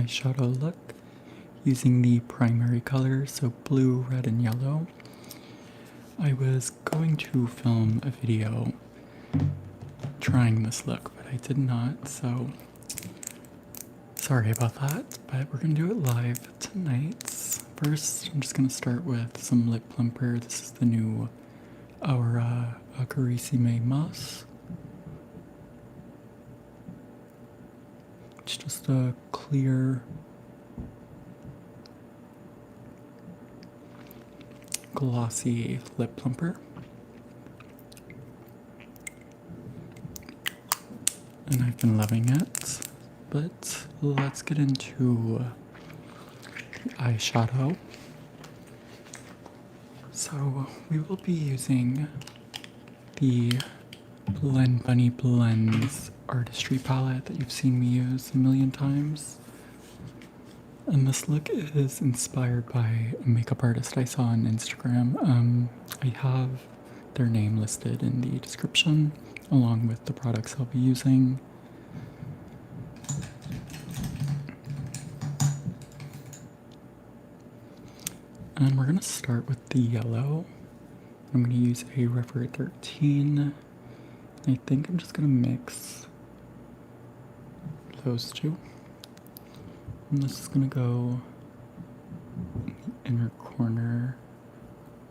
eyeshadow look using the primary colors, so blue, red, and yellow. I was going to film a video trying this look, but I did not, so sorry about that, but we're gonna do it live tonight. First, I'm just gonna start with some lip plumper. This is the new Aura Carissime Moss. It's just a clear, glossy lip plumper. And I've been loving it. But let's get into the eyeshadow. So we will be using the Blend Bunny Blends Artistry palette that you've seen me use a million times. And this look is inspired by a makeup artist I saw on Instagram. I have their name listed in the description along with the products I'll be using. And we're going to start with the yellow. I'm going to use a Refer 13. I think I'm just going to mix those two. And this is going to go in the inner corner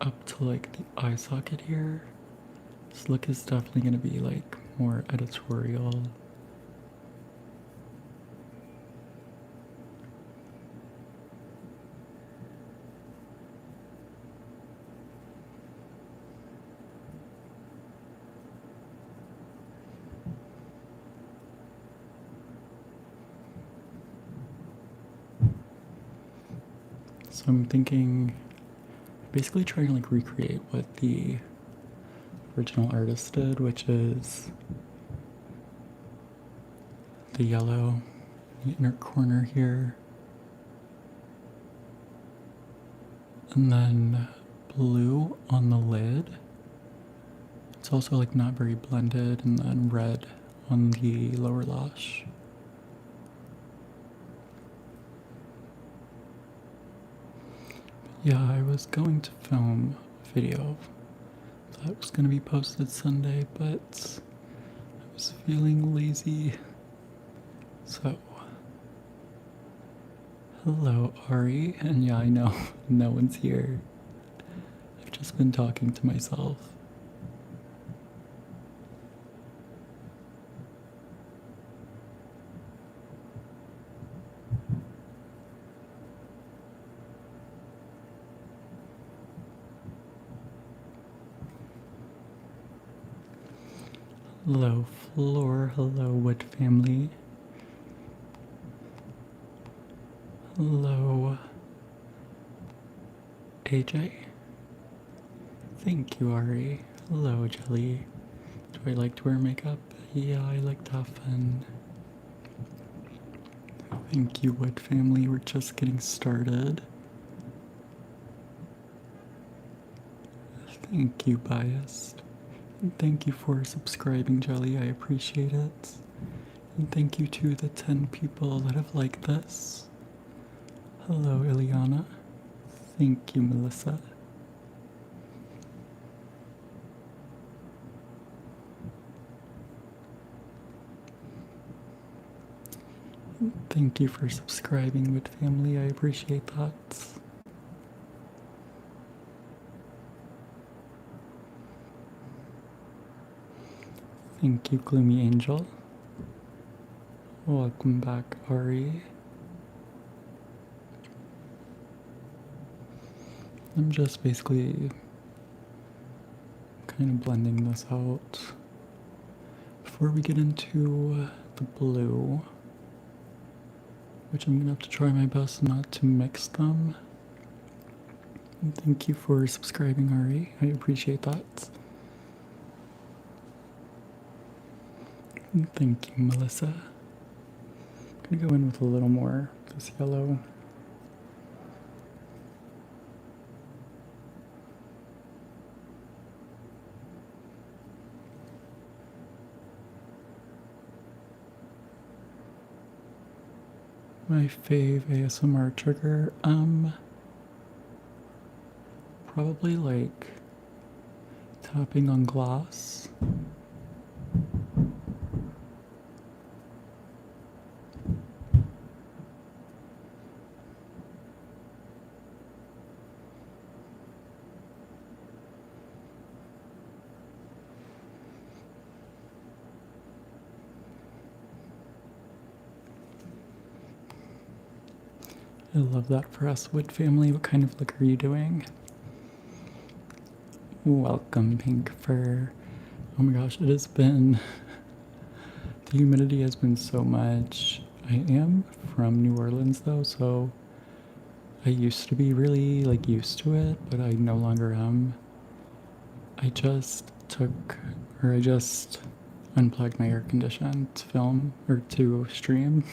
up to like the eye socket here. This look is definitely going to be like more editorial. So I'm thinking, basically trying to like recreate what the original artist did, which is the yellow in the inner corner here, and then blue on the lid. It's also like not very blended, and then red on the lower lash. Yeah, I was going to film a video that was going to be posted Sunday, but I was feeling lazy. So, hello Ari, and yeah, I know no one's here. I've just been talking to myself. Hello Floor, hello Wood family. Hello AJ. Thank you Ari. Hello Jelly. Do I like to wear makeup? Yeah, I like to have fun. Thank you Wood family, we're just getting started. Thank you Biased. And thank you for subscribing, Jelly. I appreciate it. And thank you to the 10 people that have liked this. Hello, Ileana. Thank you, Melissa. And thank you for subscribing, Wood family. I appreciate that. Thank you, Gloomy Angel. Welcome back, Ari. I'm just basically kind of blending this out. Before we get into the blue, which I'm gonna have to try my best not to mix them. And thank you for subscribing, Ari. I appreciate that. And thank you, Melissa. I'm gonna go in with a little more of this yellow. My fave ASMR trigger, probably like tapping on glass. I love that for us, Wood family. What kind of look are you doing? Welcome, Pink Fur. Oh my gosh, it has been. The humidity has been so much. I am from New Orleans though, so I used to be really like used to it, but I no longer am. I just unplugged my air condition to film or to stream.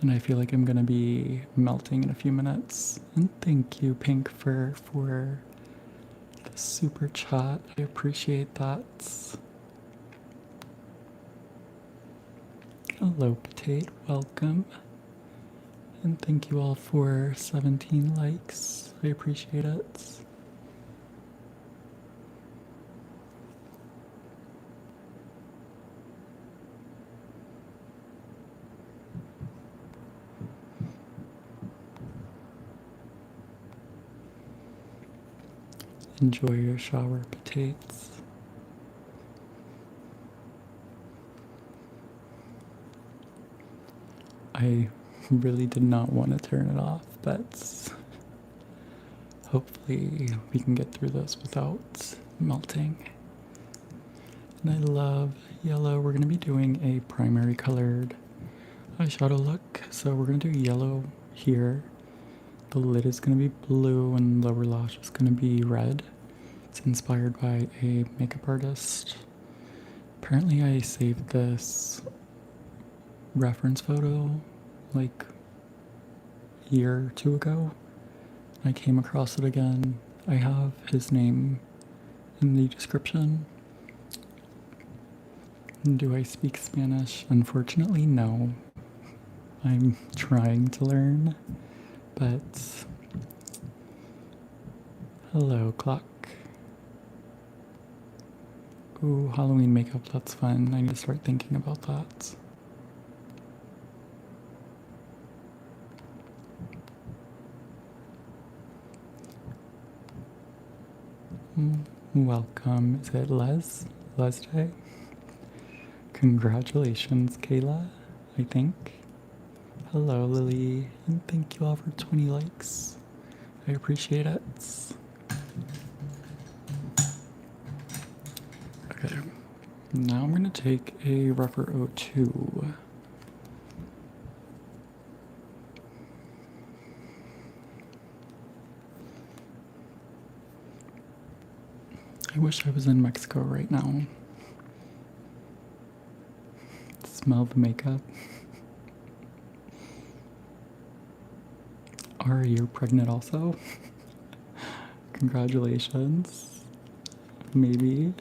And I feel like I'm gonna be melting in a few minutes. And thank you, Pink Fur, for the super chat. I appreciate that. Hello, Potate. Welcome. And thank you all for 17 likes. I appreciate it. Enjoy your shower, Potates. I really did not want to turn it off, but hopefully we can get through this without melting. And I love yellow. We're going to be doing a primary colored eyeshadow look. So we're going to do yellow here. The lid is going to be blue and the lower lash is going to be red. It's inspired by a makeup artist. Apparently I saved this reference photo like a year or two ago. I came across it again. I have his name in the description. Do I speak Spanish? Unfortunately, no. I'm trying to learn, but hello, clock. Ooh, Halloween makeup, that's fun. I need to start thinking about that. Welcome. Is it Lesday? Congratulations, Kayla, I think. Hello, Lily, and thank you all for 20 likes. I appreciate it. Okay, now I'm gonna take a rougher O2. I wish I was in Mexico right now. Smell the makeup. Are you pregnant also? Congratulations. Maybe.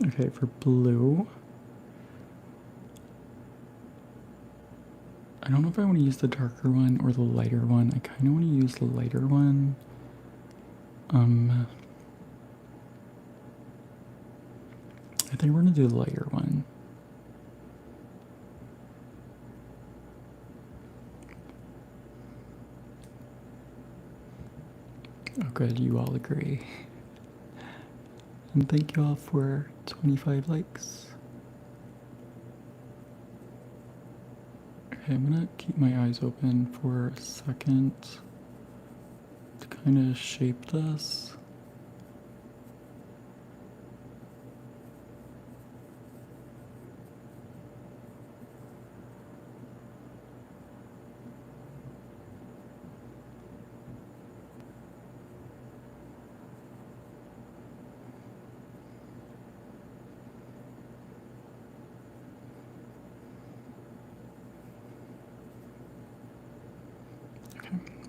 Okay, for blue. I don't know if I want to use the darker one or the lighter one. I kind of want to use the lighter one. I think we're gonna do the lighter one. Oh good, you all agree. And thank you all for 25 likes. Okay, I'm gonna keep my eyes open for a second to kind of shape this.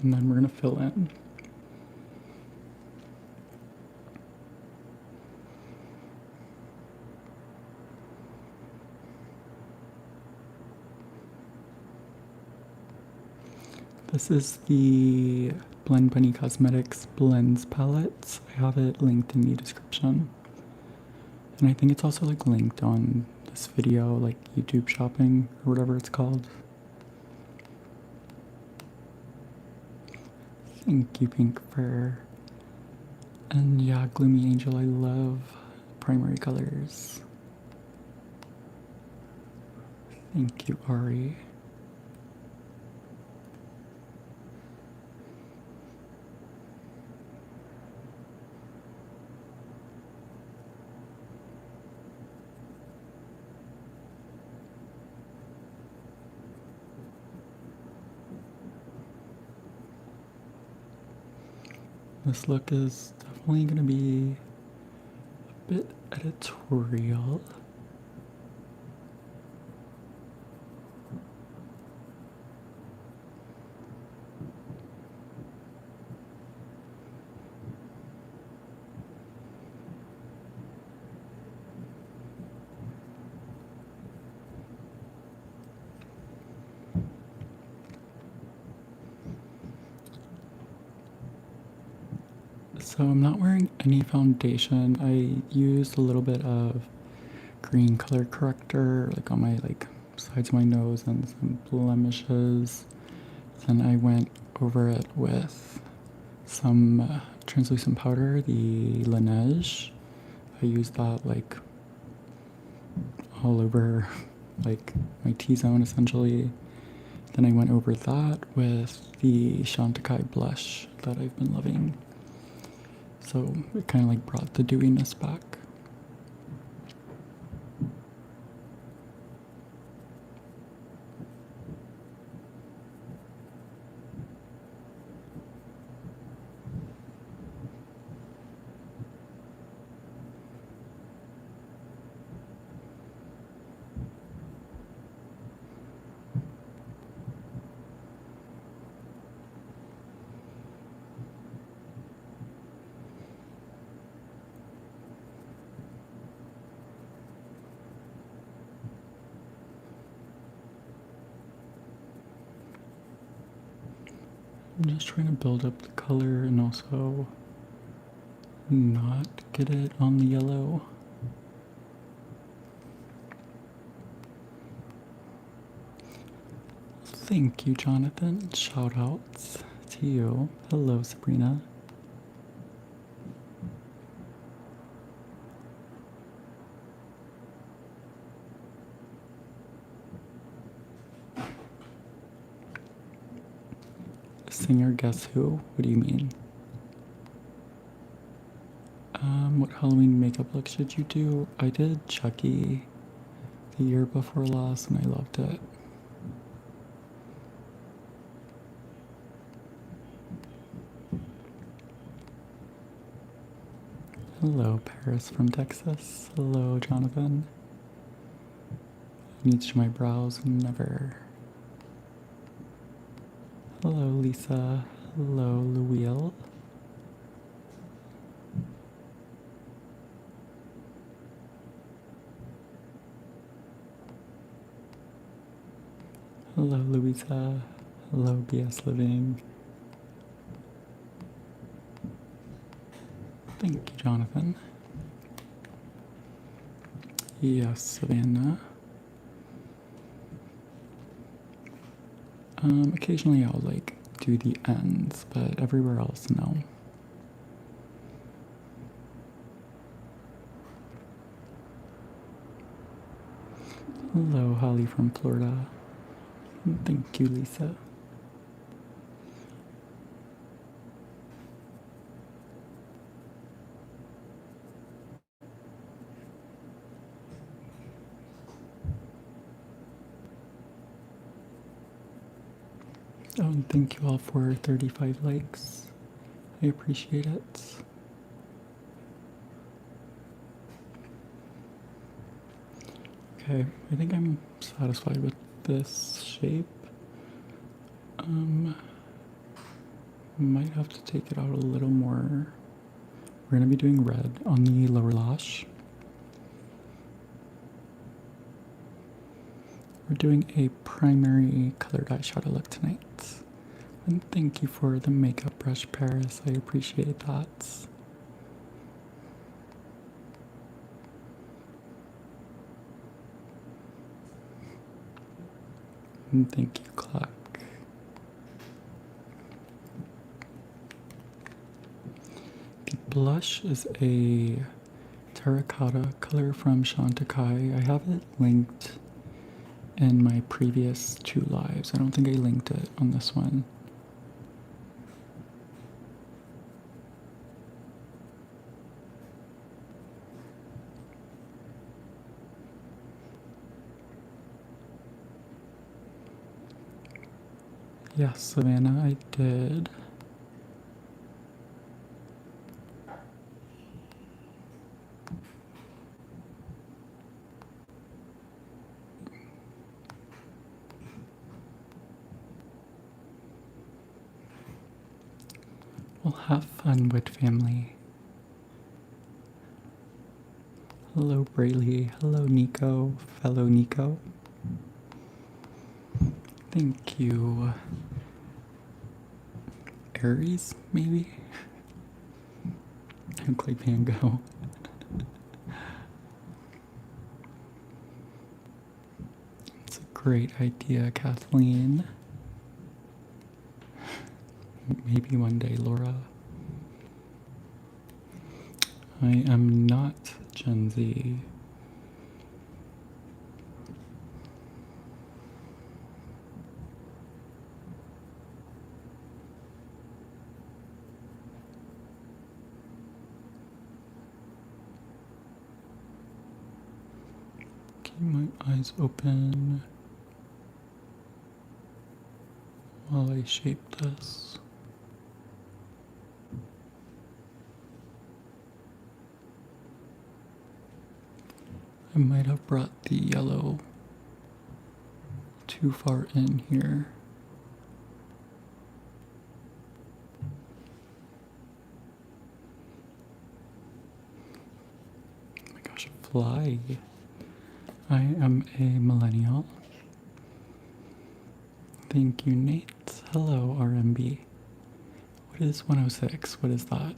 And then we're gonna fill in. This is the Blend Bunny Cosmetics Blends palette. I have it linked in the description. And I think it's also like linked on this video, like YouTube shopping or whatever it's called. Thank you, Pink Fur. And yeah, Gloomy Angel, I love primary colors. Thank you, Ari. This look is definitely going to be a bit editorial. So I'm not wearing any foundation. I used a little bit of green color corrector like on my sides of my nose and some blemishes. Then I went over it with some translucent powder, the Laneige. I used that like all over like my T-zone essentially. Then I went over that with the Chantecaille blush that I've been loving. So it kind of like brought the dewiness back. I'm just trying to build up the color and also not get it on the yellow. Thank you, Jonathan. Shout outs to you. Hello, Sabrina. Singer, guess who? What do you mean? What Halloween makeup look should you do? I did Chucky the year before last and I loved it. Hello, Paris from Texas. Hello, Jonathan. Needs to my brows, never. Hello, Lisa. Hello, Louise. Hello, Louisa. Hello, BS Living. Thank you, Jonathan. Yes, Savannah. Occasionally I'll do the ends, but everywhere else, no. Hello, Holly from Florida. Thank you, Lisa. Oh, and thank you all for 35 likes. I appreciate it. Okay, I think I'm satisfied with this shape. Might have to take it out a little more. We're gonna be doing red on the lower lash. We're doing a primary colored eyeshadow look tonight. And thank you for the makeup brush, Paris. I appreciate that. And thank you, Clark. The blush is a terracotta color from Chantecaille. I have it linked in my previous 2 lives. I don't think I linked it on this one. Yes, Savannah, I did. Well, have fun with family. Hello, Braylee. Hello, Nico. Fellow Nico. Thank you. Aries, maybe? And Clay Pango. It's a great idea, Kathleen. Maybe one day, Laura. I am not Gen Z. Keep my eyes open while I shape this. I might have brought the yellow too far in here. Oh my gosh, a fly. I am a millennial. Thank you, Nate. Hello, RMB. What is 106? What is that?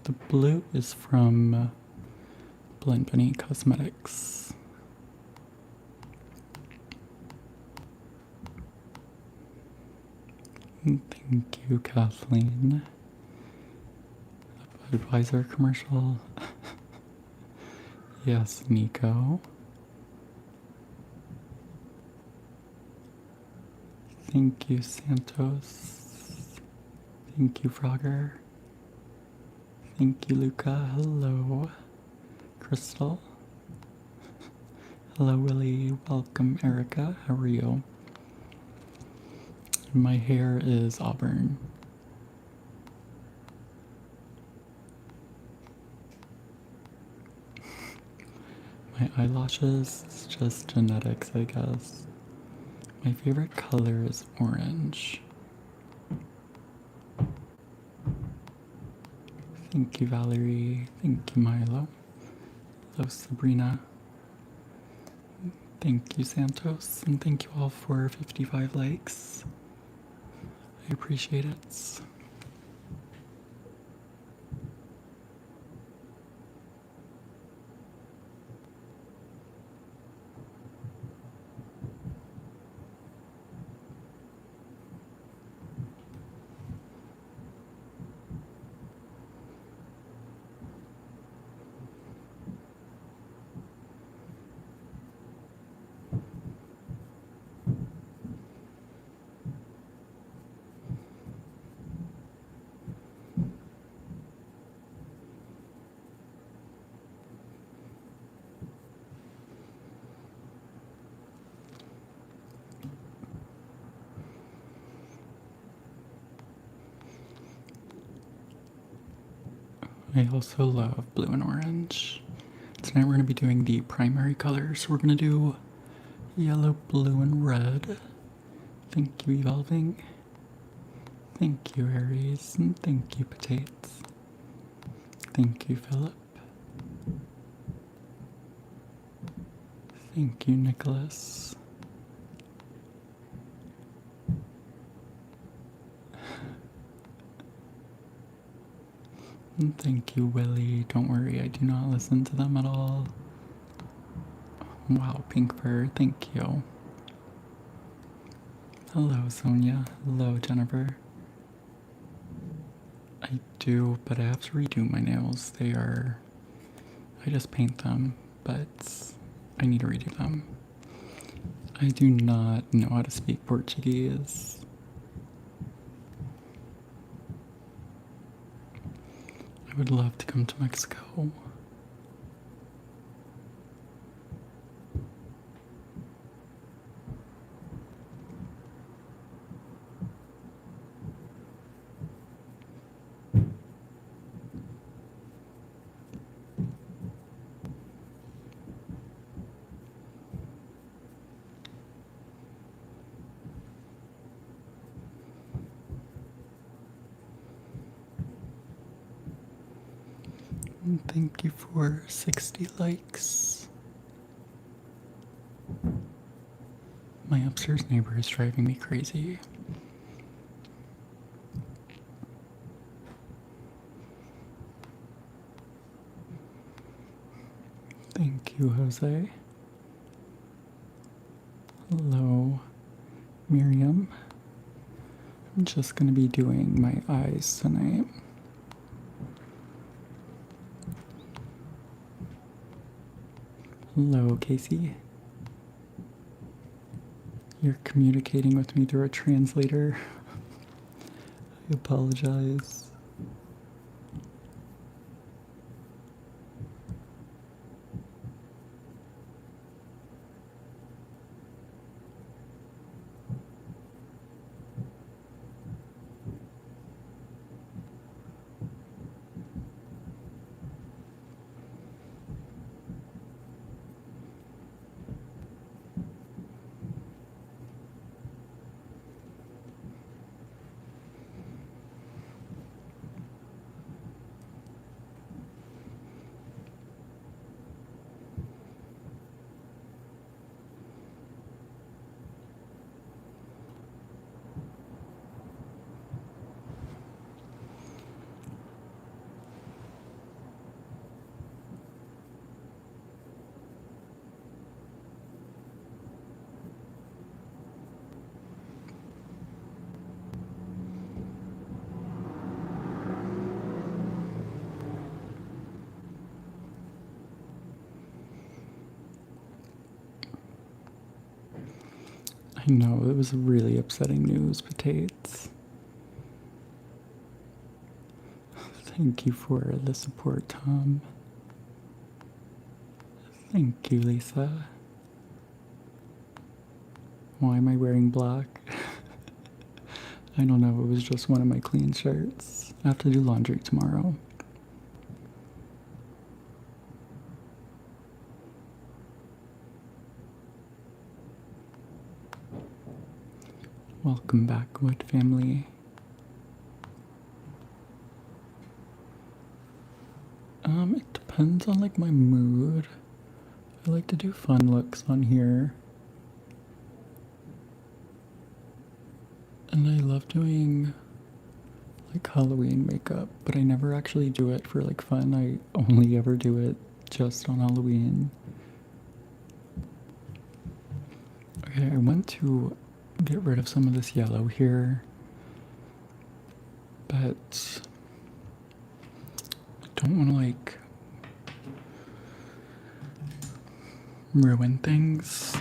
The blue is from Blend Bunny Cosmetics. Thank you, Kathleen. Advisor commercial. Yes, Nico. Thank you, Santos. Thank you, Frogger. Thank you, Luca. Hello, Crystal. Hello, Willie. Welcome, Erica. How are you? My hair is auburn. My eyelashes is just genetics, I guess. My favorite color is orange. Thank you, Valerie. Thank you, Milo. Hello, Sabrina. Thank you, Santos. And thank you all for 55 likes. I appreciate it. I also love blue and orange. Tonight we're going to be doing the primary colors. We're going to do Yellow, blue, and red. Thank you, Evolving. Thank you, Aries, and thank you, Potatoes. Thank you, Philip. Thank you, Nicholas. And thank you, Willie. Don't worry, I do not listen to them at all. Wow, Pink Fur, thank you. Hello, Sonia. Hello, Jennifer. I do, but I have to redo my nails. I just paint them, but I need to redo them. I do not know how to speak Portuguese. I would love to come to Mexico. And thank you for 60 likes. My upstairs neighbor is driving me crazy. Thank you, Jose. Hello, Miriam. I'm just gonna be doing my eyes tonight. Hello, Casey. You're communicating with me through a translator. I apologize. I know, it was really upsetting news, Potatoes. Thank you for the support, Tom. Thank you, Lisa. Why am I wearing black? I don't know, it was just one of my clean shirts. I have to do laundry tomorrow. Welcome back, Wood family. It depends on like my mood. I like to do fun looks on here. And I love doing like Halloween makeup, but I never actually do it for like fun. I only ever do it just on Halloween. Okay, I want to get rid of some of this yellow here, but I don't want to like ruin things.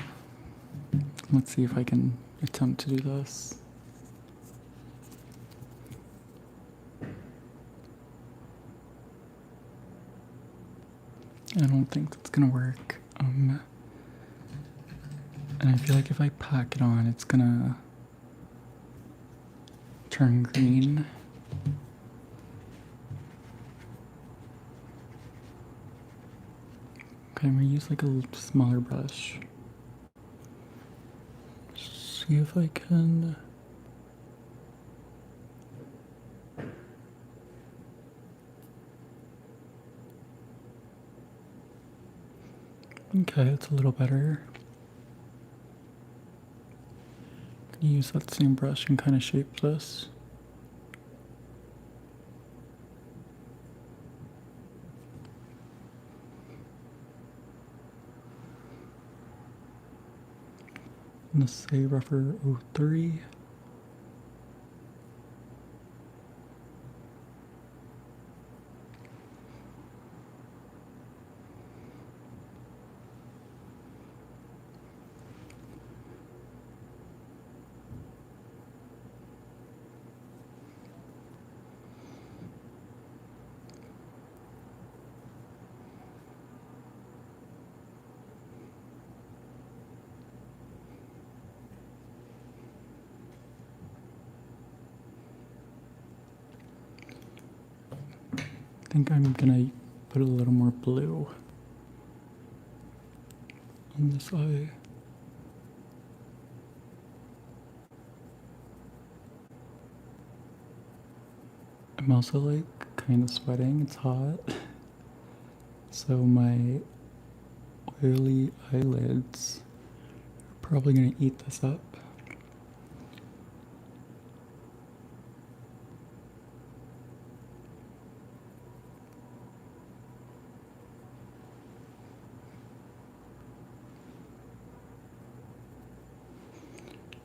Let's see if I can attempt to do this. I don't think that's gonna work. And I feel like if I pack it on, it's gonna turn green. Okay, I'm gonna use like a smaller brush. see if I can. Okay, it's a little better. Can you use that same brush and kind of shape this? Let's say rougher 03. I think I'm gonna put a little more blue on this eye. I'm also like kind of sweating, it's hot. So my oily eyelids are probably gonna eat this up.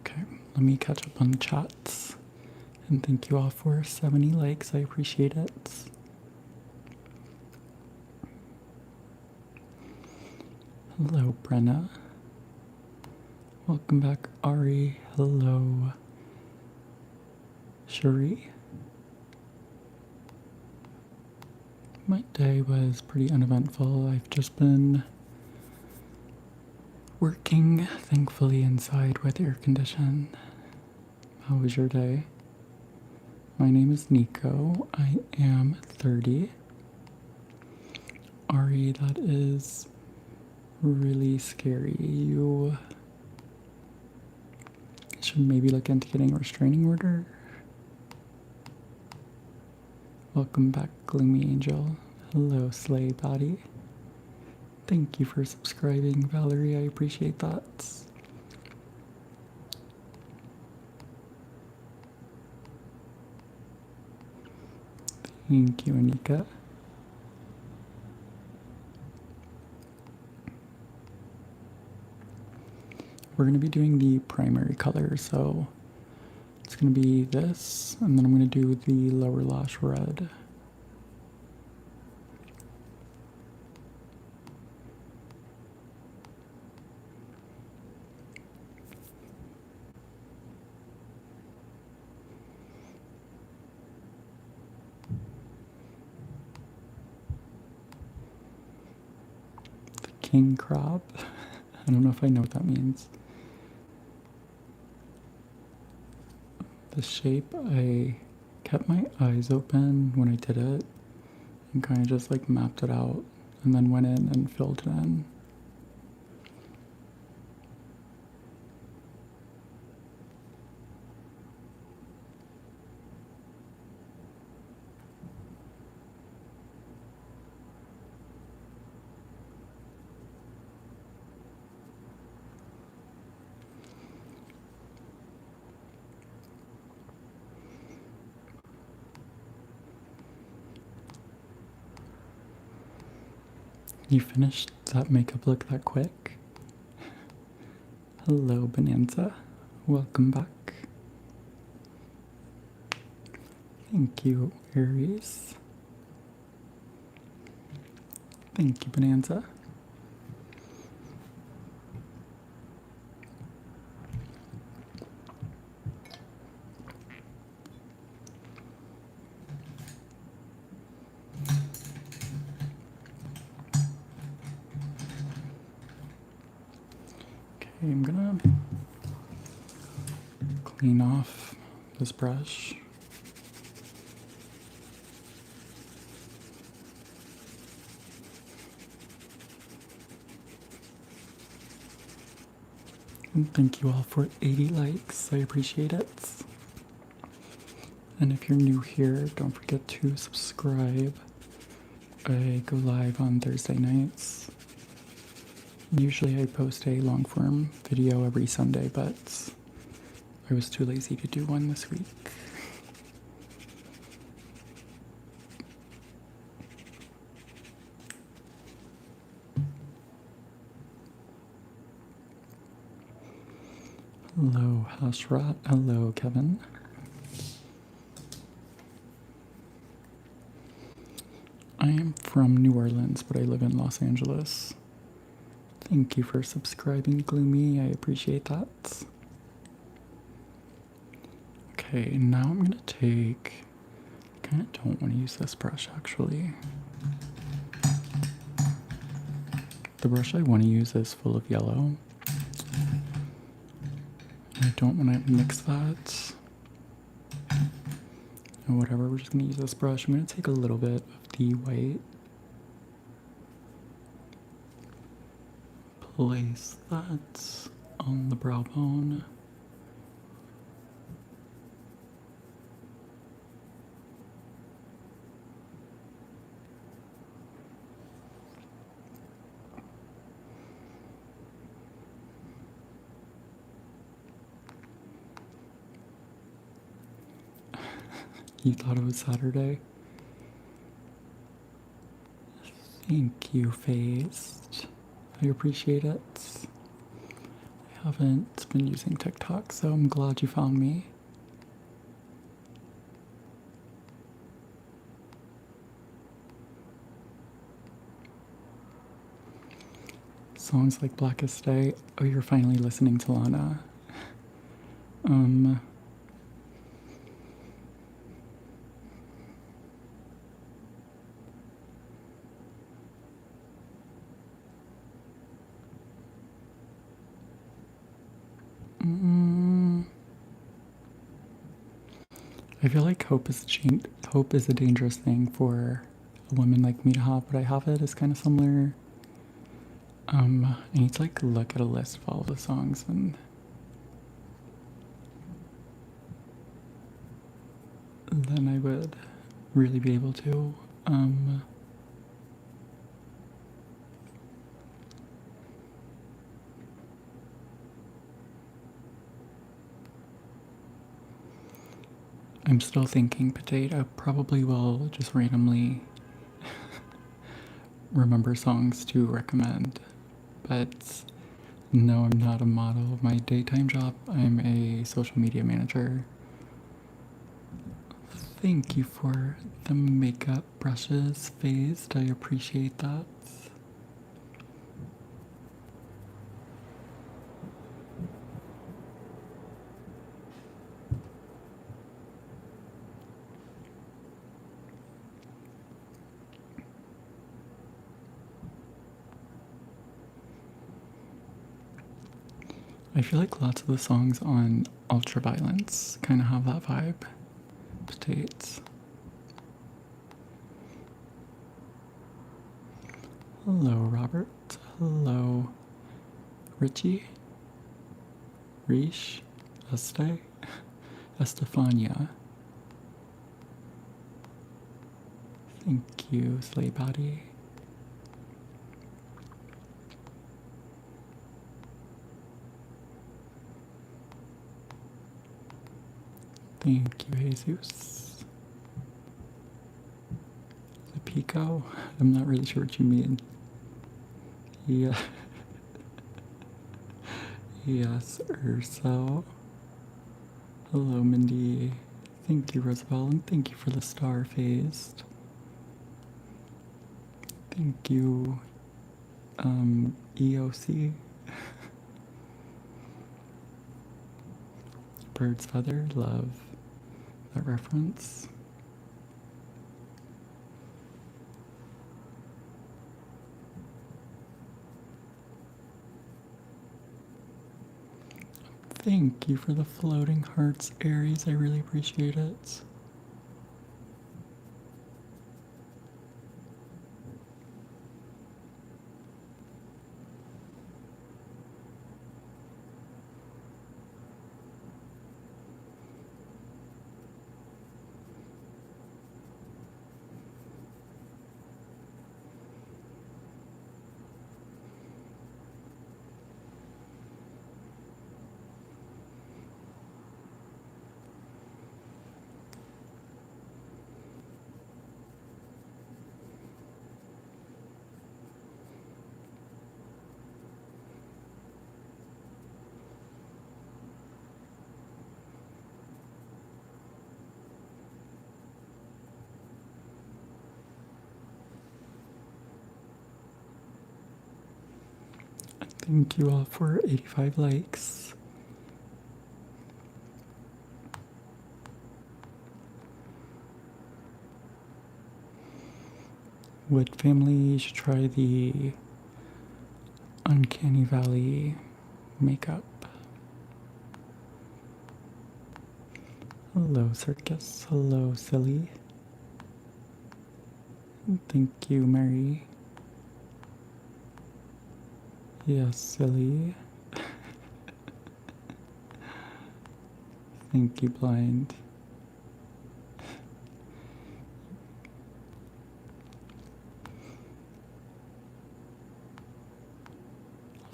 Okay, let me catch up on the chats. And thank you all for 70 likes, I appreciate it. Hello, Brenna. Welcome back, Ari. Hello, Cherie. My day was pretty uneventful. I've just been working, thankfully, inside with air condition. How was your day? My name is Nico. I am 30. Ari, that is really scary. You should maybe look into getting a restraining order. Welcome back, Gloomy Angel. Hello, Slay Body. Thank you for subscribing, Valerie. I appreciate that. Thank you, Anika. We're going to be doing the primary color, so it's going to be this, and then I'm going to do the lower lash red. The king crab. I don't know if I know what that means. The shape, I kept my eyes open when I did it and kind of just like mapped it out and then went in and filled it in. You finished that makeup look that quick? Hello, Bonanza. Welcome back. Thank you, Aries. Thank you, Bonanza. Okay, I'm gonna clean off this brush. And thank you all for 80 likes. I appreciate it. And if you're new here, don't forget to subscribe. I go live on Thursday nights. Usually I post a long form video every Sunday, but I was too lazy to do one this week. Hello, Hashrat. Hello, Kevin. I am from New Orleans, but I live in Los Angeles. Thank you for subscribing, Gloomy. I appreciate that. Okay, now I'm gonna take... I kind of don't want to use this brush, actually. The brush I want to use is full of yellow. I don't want to mix that. Or whatever, we're just going to use this brush. I'm going to take a little bit of the white. Place that on the brow bone. You thought it was Saturday? Thank you, Phased. I appreciate it. I haven't been using TikTok, so I'm glad you found me. Songs like Blackest Day. Oh, you're finally listening to Lana. I feel like hope is a dangerous thing for a woman like me to have, but I have it. It's kind of similar. I need to like look at a list of all the songs and then I would really be able to. I'm still thinking potato. Probably will just randomly remember songs to recommend, but no, I'm not a model. My daytime job, I'm a social media manager. Thank you for the makeup brushes, Phased. I appreciate that. I feel like lots of the songs on Ultraviolence kind of have that vibe. Potatoes. Hello, Robert. Hello, Richie. Rish. Este. Estefania. Thank you, Slay Body. Thank you, Jesus. The Pico? I'm not really sure what you mean. Yeah. Yes, Urso. Hello, Mindy. Thank you, Rosabelle, and thank you for the star phased. Thank you, EOC. Bird's Feather, love that reference. Thank you for the floating hearts, Aries. I really appreciate it. Thank you all for 85 likes. Wood family should try the Uncanny Valley makeup. Hello, Circus. Hello, Silly. Thank you, Mary. Yes, Silly. Thank you, Blind.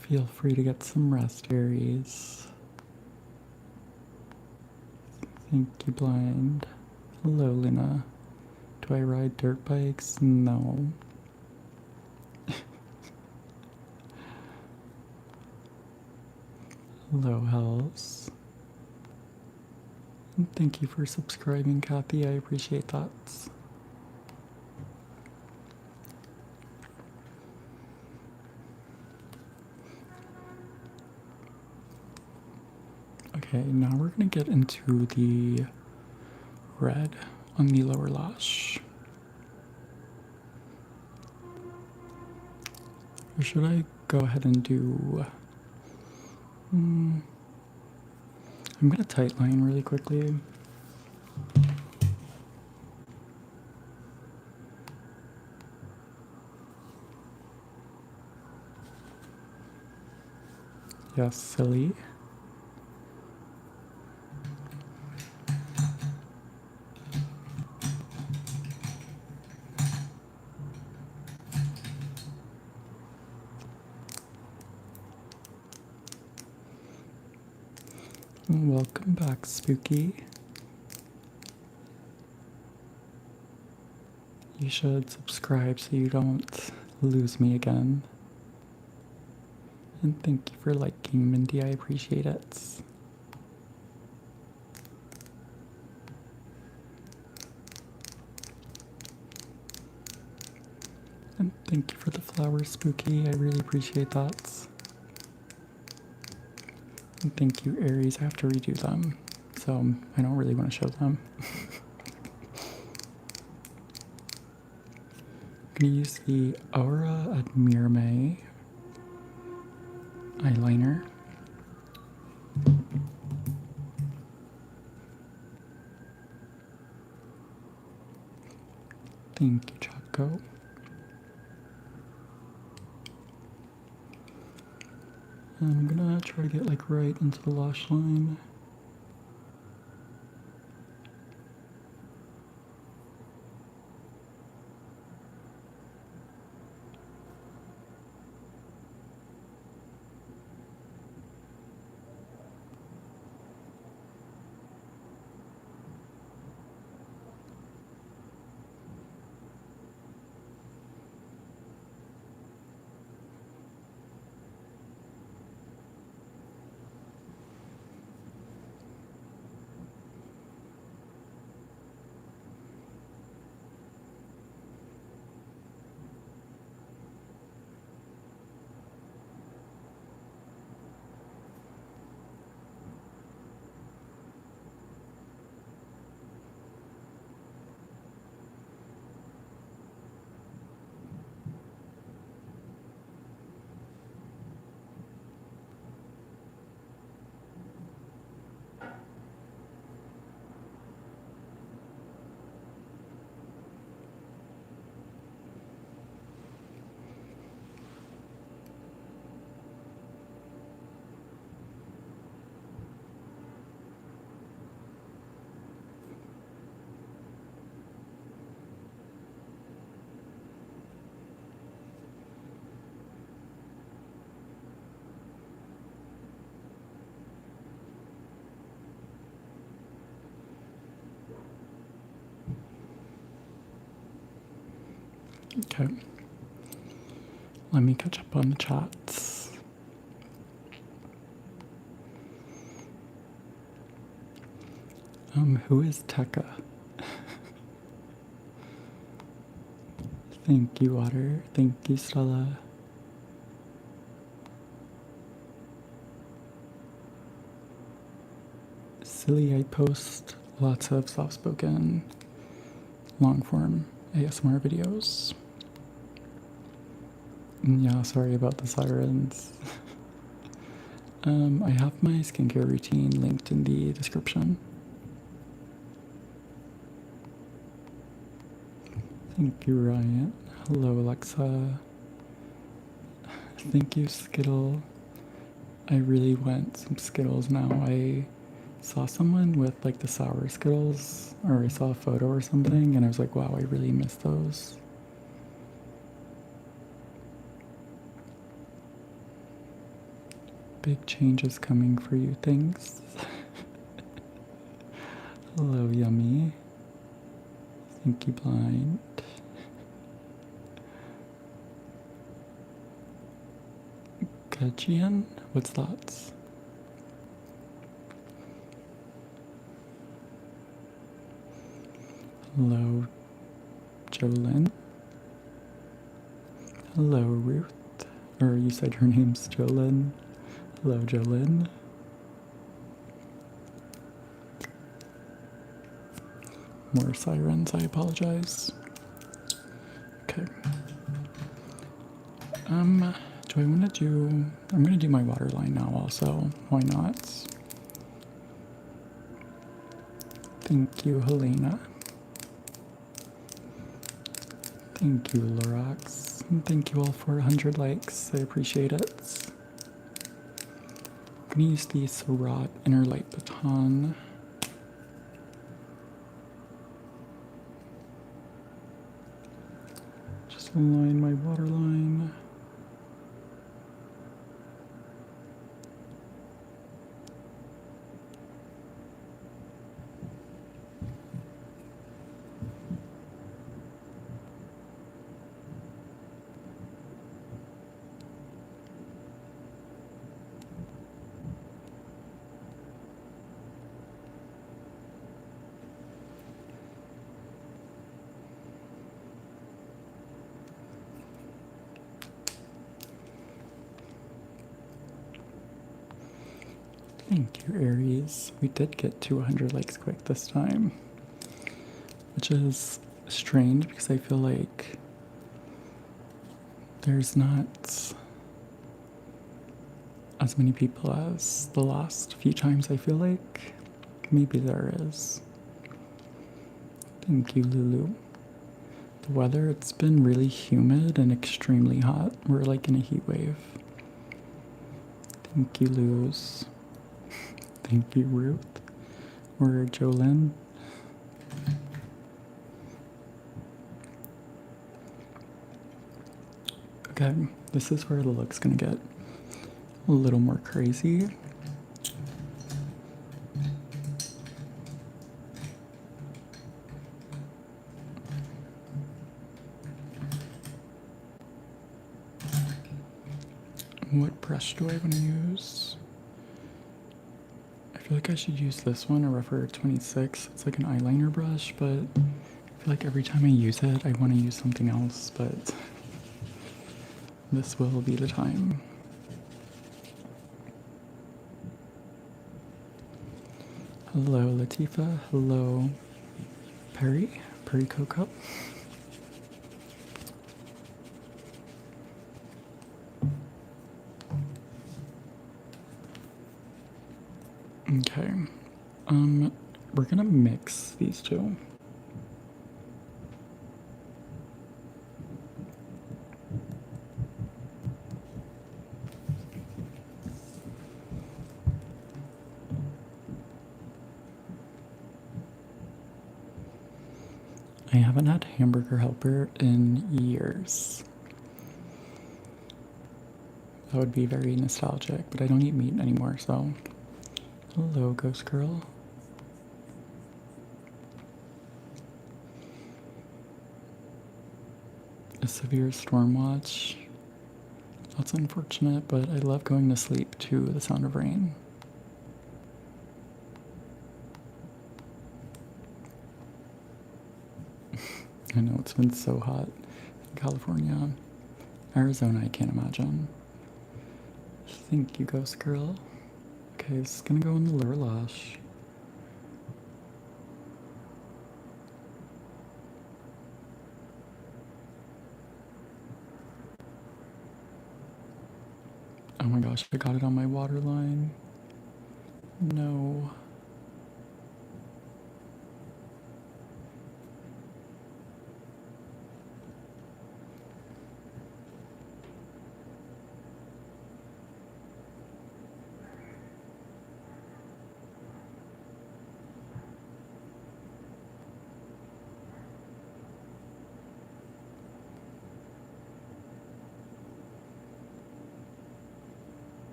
Feel free to get some rest, Aries. Thank you, Blind. Hello, Luna. Do I ride dirt bikes? No. Hello, Hells. And thank you for subscribing, Kathy. I appreciate that. Okay, now we're gonna get into the red on the lower lash. Or should I go ahead and do... I'm gonna tightline really quickly. Yes, Silly. Welcome back, Spooky. You should subscribe so you don't lose me again. And thank you for liking, Mindy. I appreciate it. And thank you for the flowers, Spooky. I really appreciate that. And thank you, Aries. I have to redo them, so I don't really want to show them. I'm going to use the Aura Admirme eyeliner. Thank you, Choco. I'm gonna try to get like right into the lash line. Okay. Let me catch up on the chats. Who is Tekka? Thank you, Water. Thank you, Stella. silly, I post lots of soft-spoken, long-form ASMR videos. Yeah, sorry about the sirens. I have my skincare routine linked in the description. Thank you, Ryan. Hello, Alexa. Thank you, Skittle. I really want some Skittles now. I saw someone with like the sour Skittles, or I saw a photo or something, and I was like, wow, I really miss those. Big changes coming for you, thanks. Hello, Yummy. Thank you, Blind. Gajian? What's that? Hello, Jolyn. Hello, Ruth. Or you said her name's Jolyn. Hello, Jolyn. More sirens, I apologize. Okay. Do I want to do... I'm going to do my waterline now also. Why not? Thank you, Helena. Thank you, Lorax. And thank you all for 100 likes. I appreciate it. I'm going to use the Surratt Inner Light Baton. Just align my waterline. Thank you, Aries. We did get to 100 likes quick this time, which is strange because I feel like there's not as many people as the last few times. I feel like maybe there is. Thank you, Lulu. The weather, it's been really humid and extremely hot. We're like in a heat wave. Thank you, Luz. Thank you, Ruth. Or Jolyn. Okay, this is where the look's gonna get a little more crazy. What brush do I want to use? I feel like I should use this one, a Rougher 26. It's like an eyeliner brush, but I feel like every time I use it, I want to use something else, but this will be the time. Hello, Latifa. Hello, Perry Coco. Okay, we're gonna mix these two. I haven't had Hamburger Helper in years. That would be very nostalgic, but I don't eat meat anymore, so. Hello, Ghost Girl. A severe storm watch. That's unfortunate, but I love going to sleep to the sound of rain. I know it's been so hot in California. Arizona, I can't imagine. Thank you, Ghost Girl. Okay, it's gonna go in the lower lash. my gosh, I got it on my waterline. No.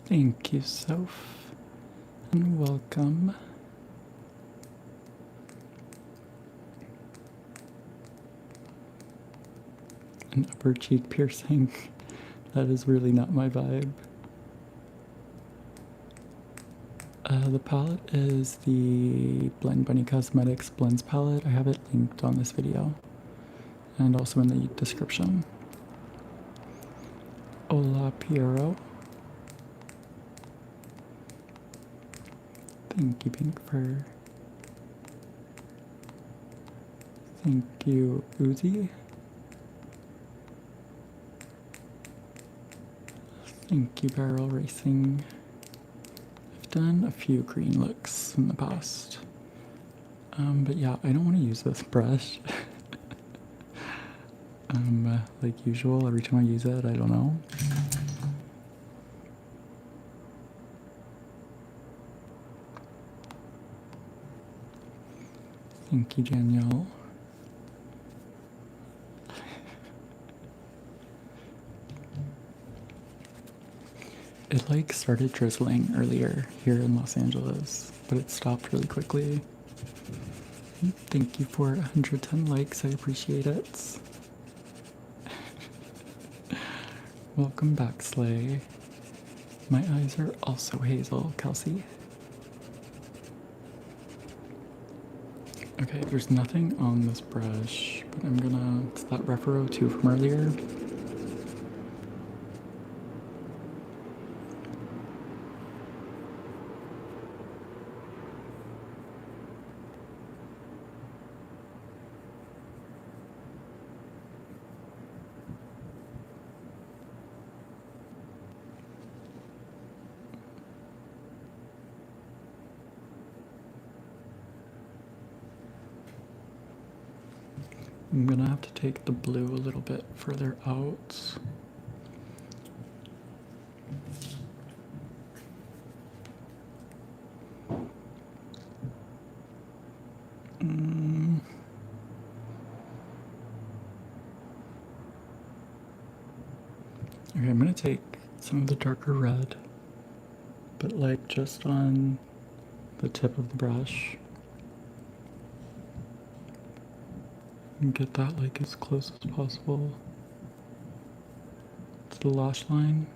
Thank you, Soph, and welcome. An upper cheek piercing. That is really not my vibe. The palette is the Blend Bunny Cosmetics Blends palette. I have it linked on this video and also in the description. Hola, Piero. Thank you, Pink Fur. Thank you, Uzi. Thank you, Barrel Racing. I've done a few green looks in the past. But yeah, I don't want to use this brush. Like usual, every time I use it, I don't know. Thank you, Danielle. It like started drizzling earlier here in Los Angeles, but it stopped really quickly. Thank you for 110 likes, I appreciate it. Welcome back, Slay. My eyes are also hazel, Kelsey. Okay, there's nothing on this brush, but I'm gonna, it's that Refero 2 from earlier. I'm gonna have to take the blue a little bit further out. Okay, I'm gonna take some of the darker red, but like just on the tip of the brush. And get that like as close as possible to the lash line.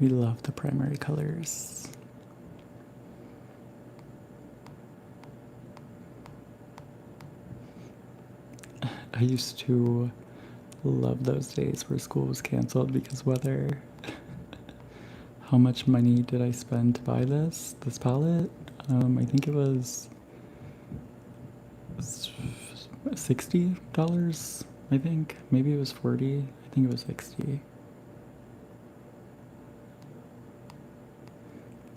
We love the primary colors. I used to love those days where school was canceled because weather. How much money did I spend to buy this palette? I think it was $60, I think. Maybe it was 40. I think it was 60.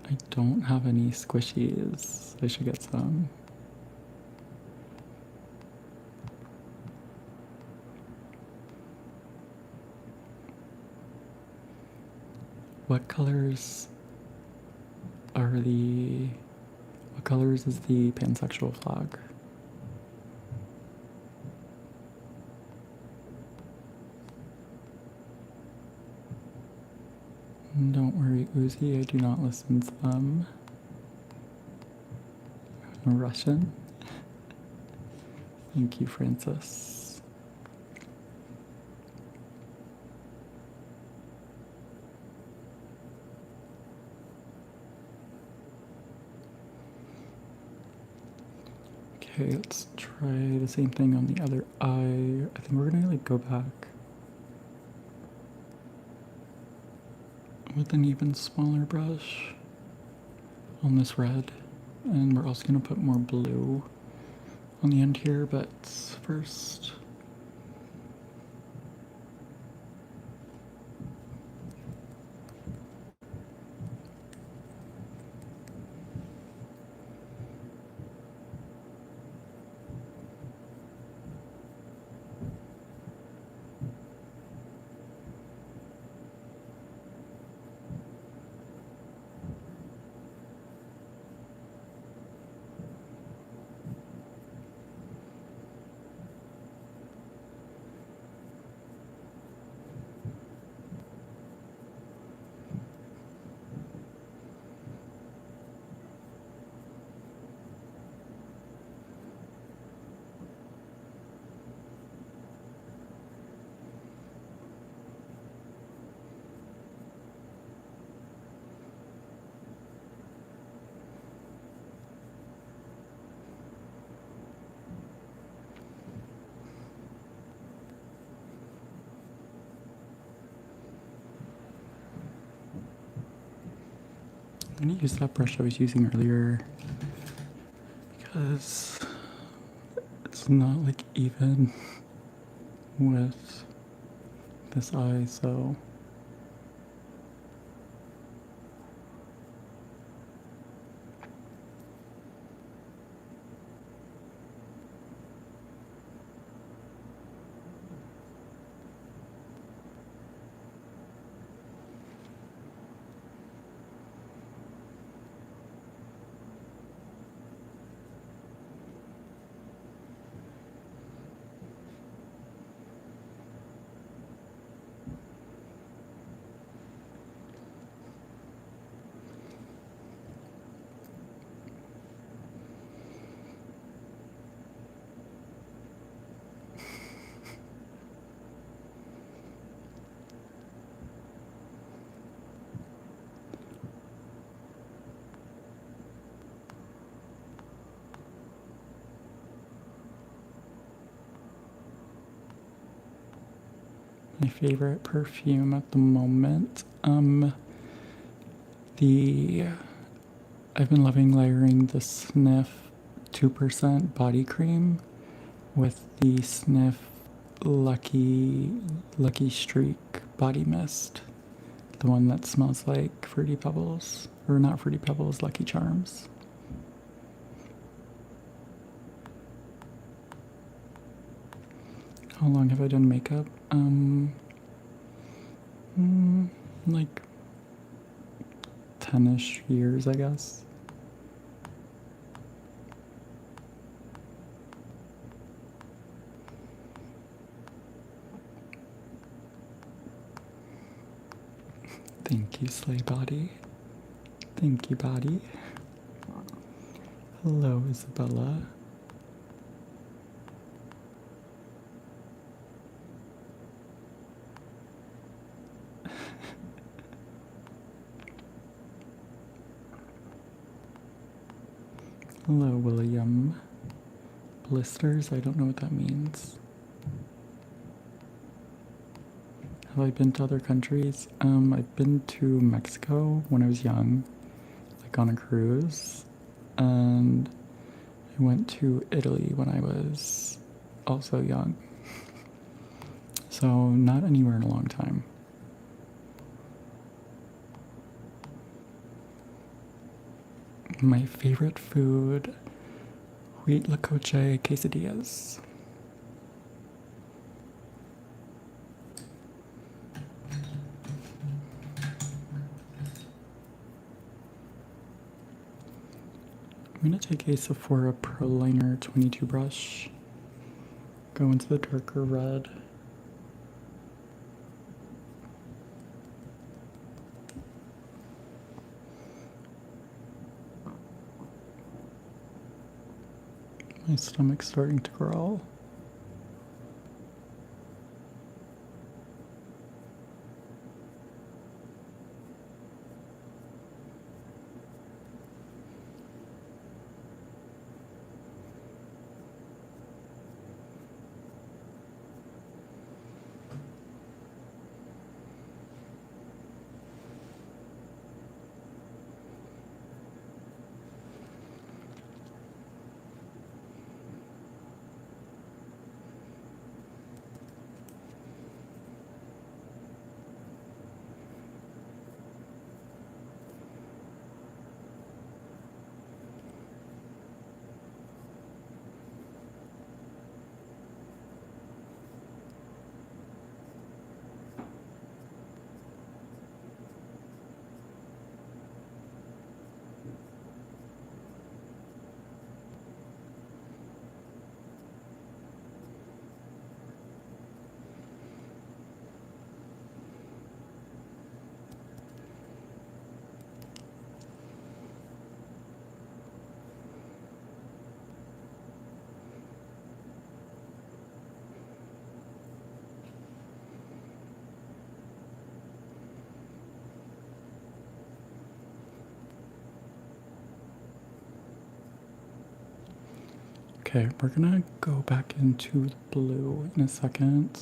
I don't have any squishies. I should get some. What colors is the pansexual flag? Don't worry, Uzi, I do not listen to them. Russian? Thank you, Francis. Okay, let's try the same thing on the other eye. I think we're gonna like go back with an even smaller brush on this red. And we're also gonna put more blue on the end here, but first, I'm gonna use that brush I was using earlier because it's not like even with this eye, so my favorite perfume at the moment. I've been loving layering the Sniff 2% body cream with the Sniff Lucky Streak body mist. The one that smells like Fruity Pebbles, or not Fruity Pebbles, Lucky Charms. How long have I done makeup? Like 10-ish years, I guess. Thank you, Slay Body. Thank you, Body. Hello, Isabella. Hello, William. Blisters? I don't know what that means. Have I been to other countries? I've been to Mexico when I was young, like on a cruise. And I went to Italy when I was also young. So not anywhere in a long time. My favorite food, wheat lacoche quesadillas. I'm going to take a Sephora Pro Liner 22 brush, go into the darker red. My stomach's starting to growl. Okay, we're gonna go back into the blue in a second.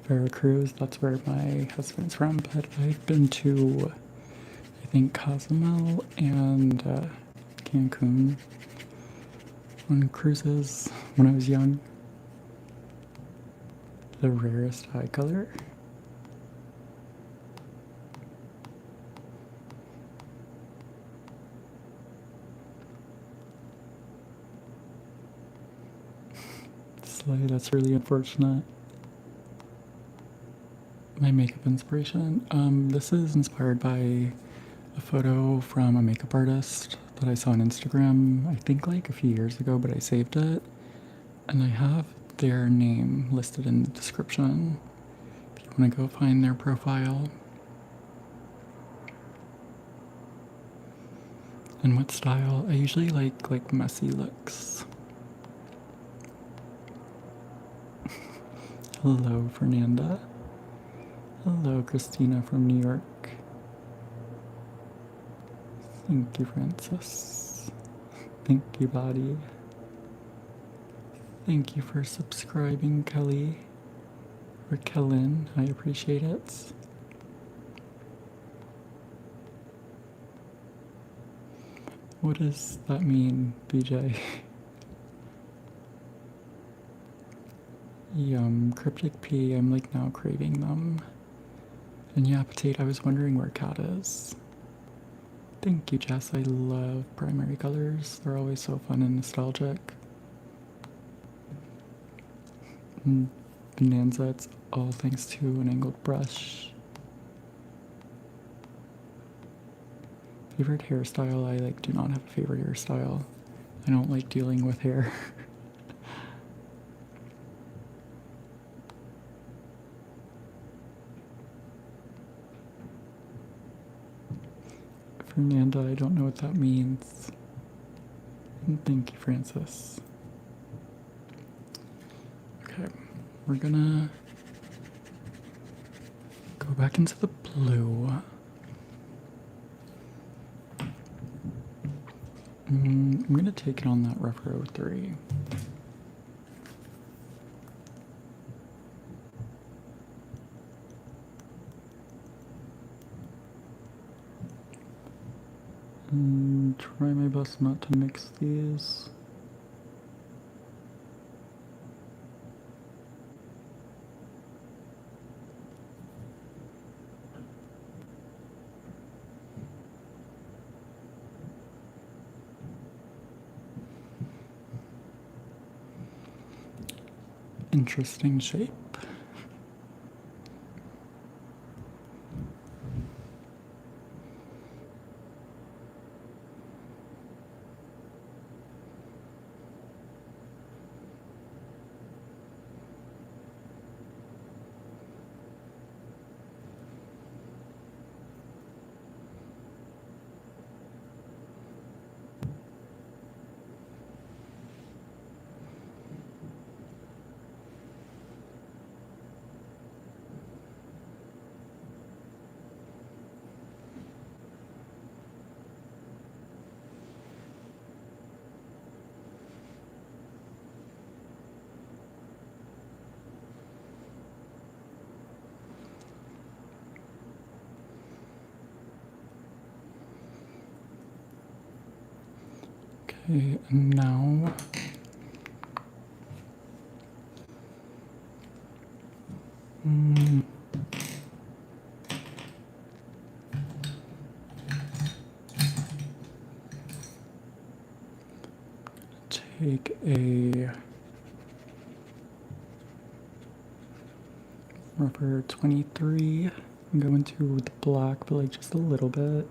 Veracruz, that's where my husband's from, but I've been to, I think, Cozumel and Cancun on cruises when I was young. The rarest eye color. Slay, that's really unfortunate. My makeup inspiration. This is inspired by a photo from a makeup artist that I saw on Instagram, I think like a few years ago, but I saved it. And I have their name listed in the description if you want to go find their profile. And what style? I usually like messy looks. Hello, Fernanda. Hello, Christina from New York. Thank you, Francis. Thank you, Buddy. Thank you for subscribing, Kelly. Or Kellen, I appreciate it. What does that mean, BJ? Yum, Cryptic P, I'm like now craving them. And yeah, Potato, I was wondering where Cat is. Thank you, Jess. I love primary colors. They're always so fun and nostalgic. Bonanza, it's all thanks to an angled brush. Favorite hairstyle? I do not have a favorite hairstyle. I don't like dealing with hair. Fernanda, I don't know what that means. And thank you, Francis. Okay, we're gonna go back into the blue. I'm gonna take it on that rough road 3. And try my best not to mix these. interesting shape. Okay, and now take a rubber 23 and go into the black, but like just a little bit.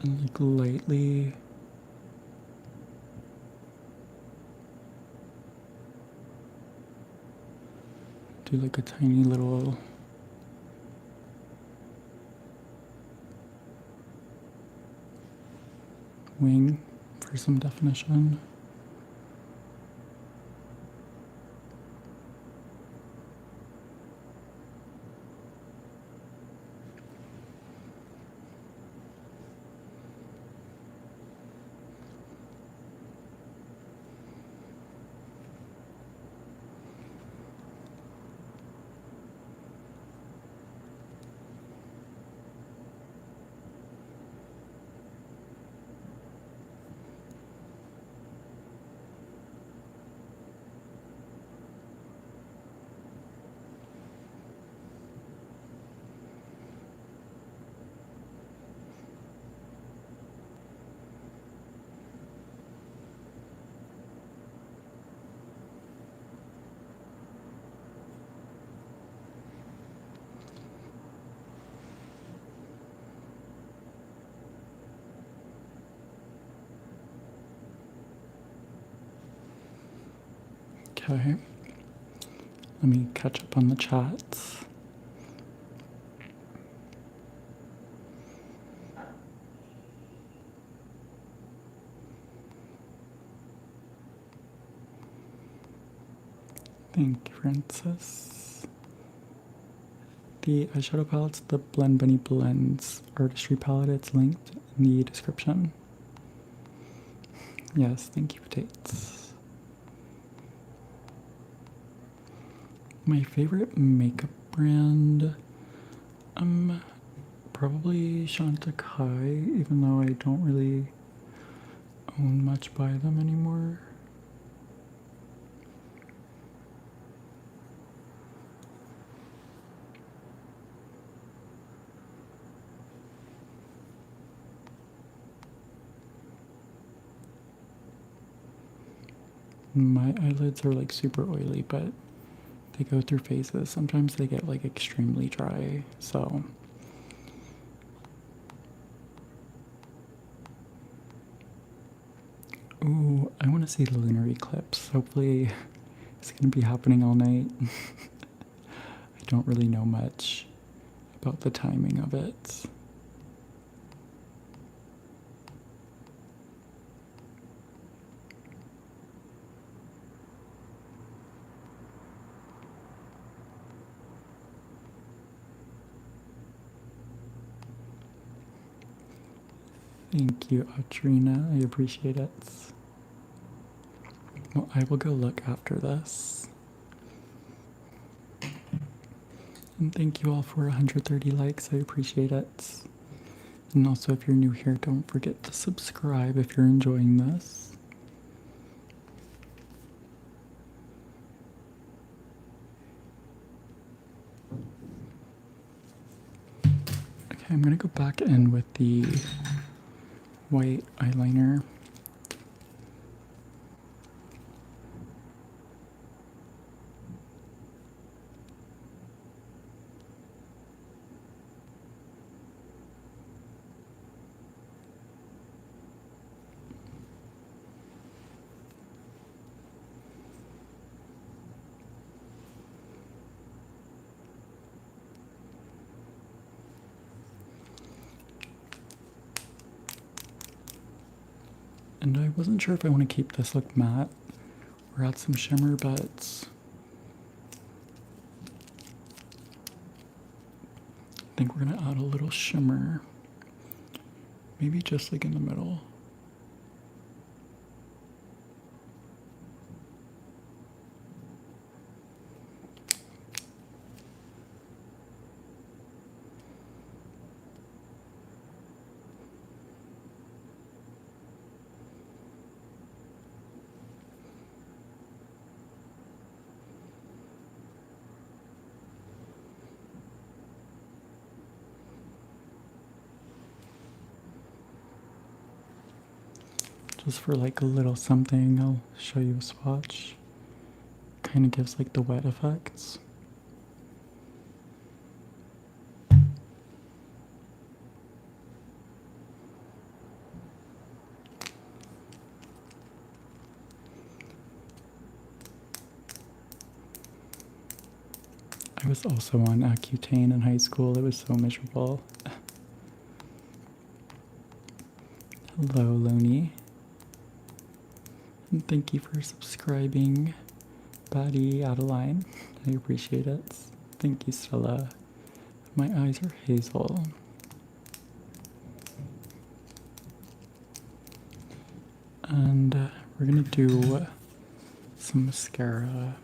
And like lightly do like a tiny little wing for some definition. Okay, let me catch up on the chats. Thank you, Francis. The eyeshadow palette's the Blend Bunny Blends Artistry palette. It's linked in the description. Yes, thank you, Tates. My favorite makeup brand, probably Chantecaille, even though I don't really own much by them anymore. My eyelids are like super oily, but they go through phases. Sometimes they get like extremely dry, so. Ooh, I want to see the lunar eclipse. Hopefully it's going to be happening all night. I don't really know much about the timing of it. Thank you, Audrina. I appreciate it. Well, I will go look after this. And thank you all for 130 likes. I appreciate it. And also, if you're new here, don't forget to subscribe if you're enjoying this. Okay, I'm gonna go back in with the white eyeliner. And I wasn't sure if I want to keep this look matte or add some shimmer, but I think we're gonna add a little shimmer. Maybe just like in the middle. Just for like a little something, I'll show you a swatch. Kind of gives like the wet effects. I was also on Accutane in high school. It was so miserable. Hello, Loney. And thank you for subscribing, Batty Adeline. I appreciate it. Thank you, Stella. My eyes are hazel. And we're gonna do some mascara.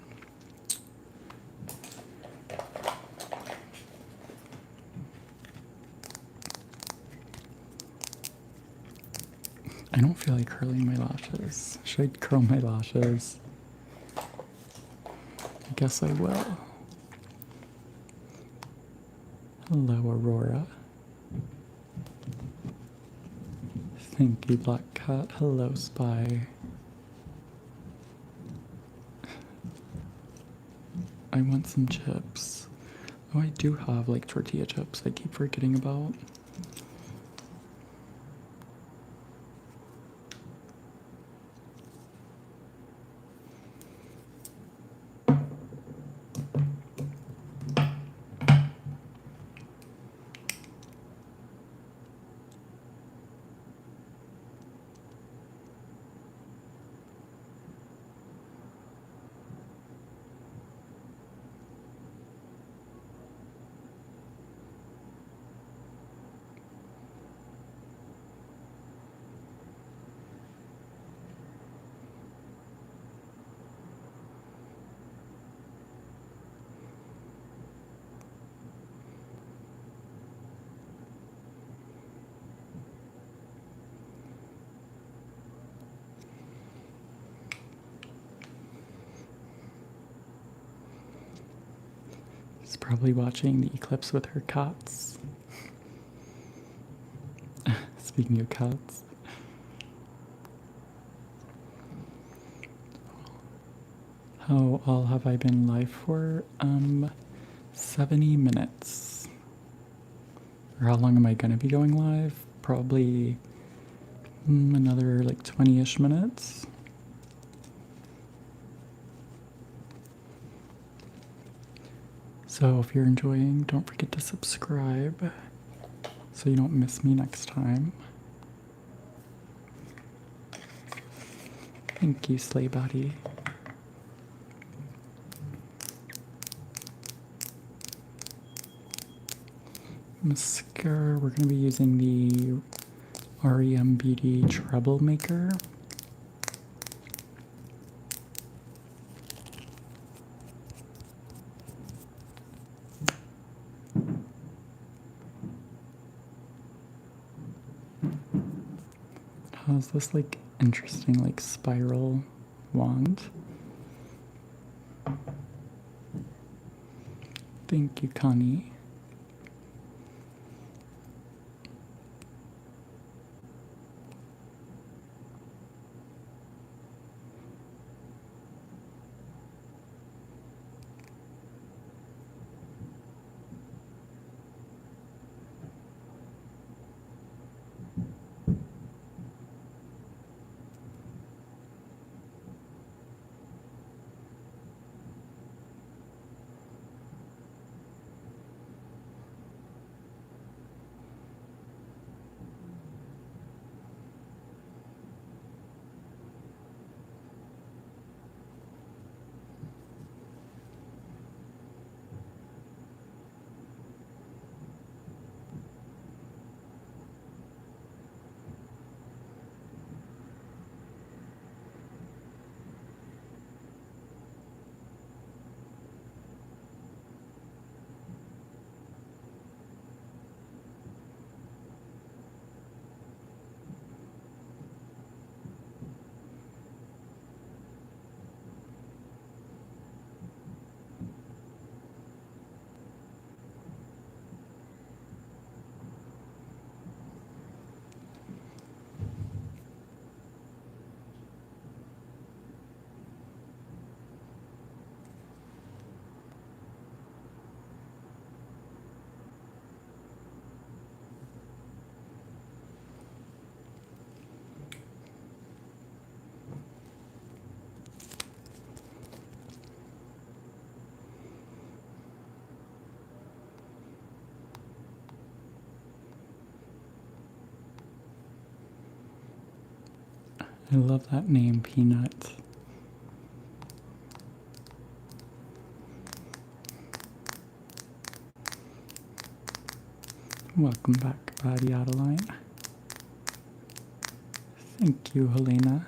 I don't feel like curling my lashes. Should I curl my lashes? I guess I will. Hello, Aurora. Thank you, Black Cat. Hello, Spy. I want some chips. Oh, I do have like tortilla chips I keep forgetting about. She's probably watching the eclipse with her cats. Speaking of cats. How all have I been live for? 70 minutes. Or how long am I gonna be going live? Probably another like 20-ish minutes. So if you're enjoying, don't forget to subscribe so you don't miss me next time. Thank you, Slay Body. Mascara, we're going to be using the REM Beauty Troublemaker. It has this like interesting like spiral wand. Thank you, Connie. I love that name, Peanut. Welcome back, Buddy Adeline. Thank you, Helena.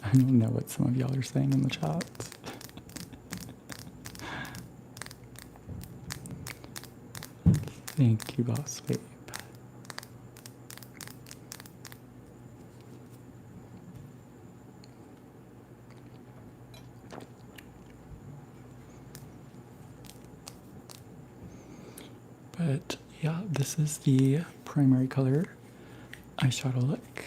I don't know what some of y'all are saying in the chat. Thank you, Boss Babe. But yeah, this is the primary color eyeshadow look.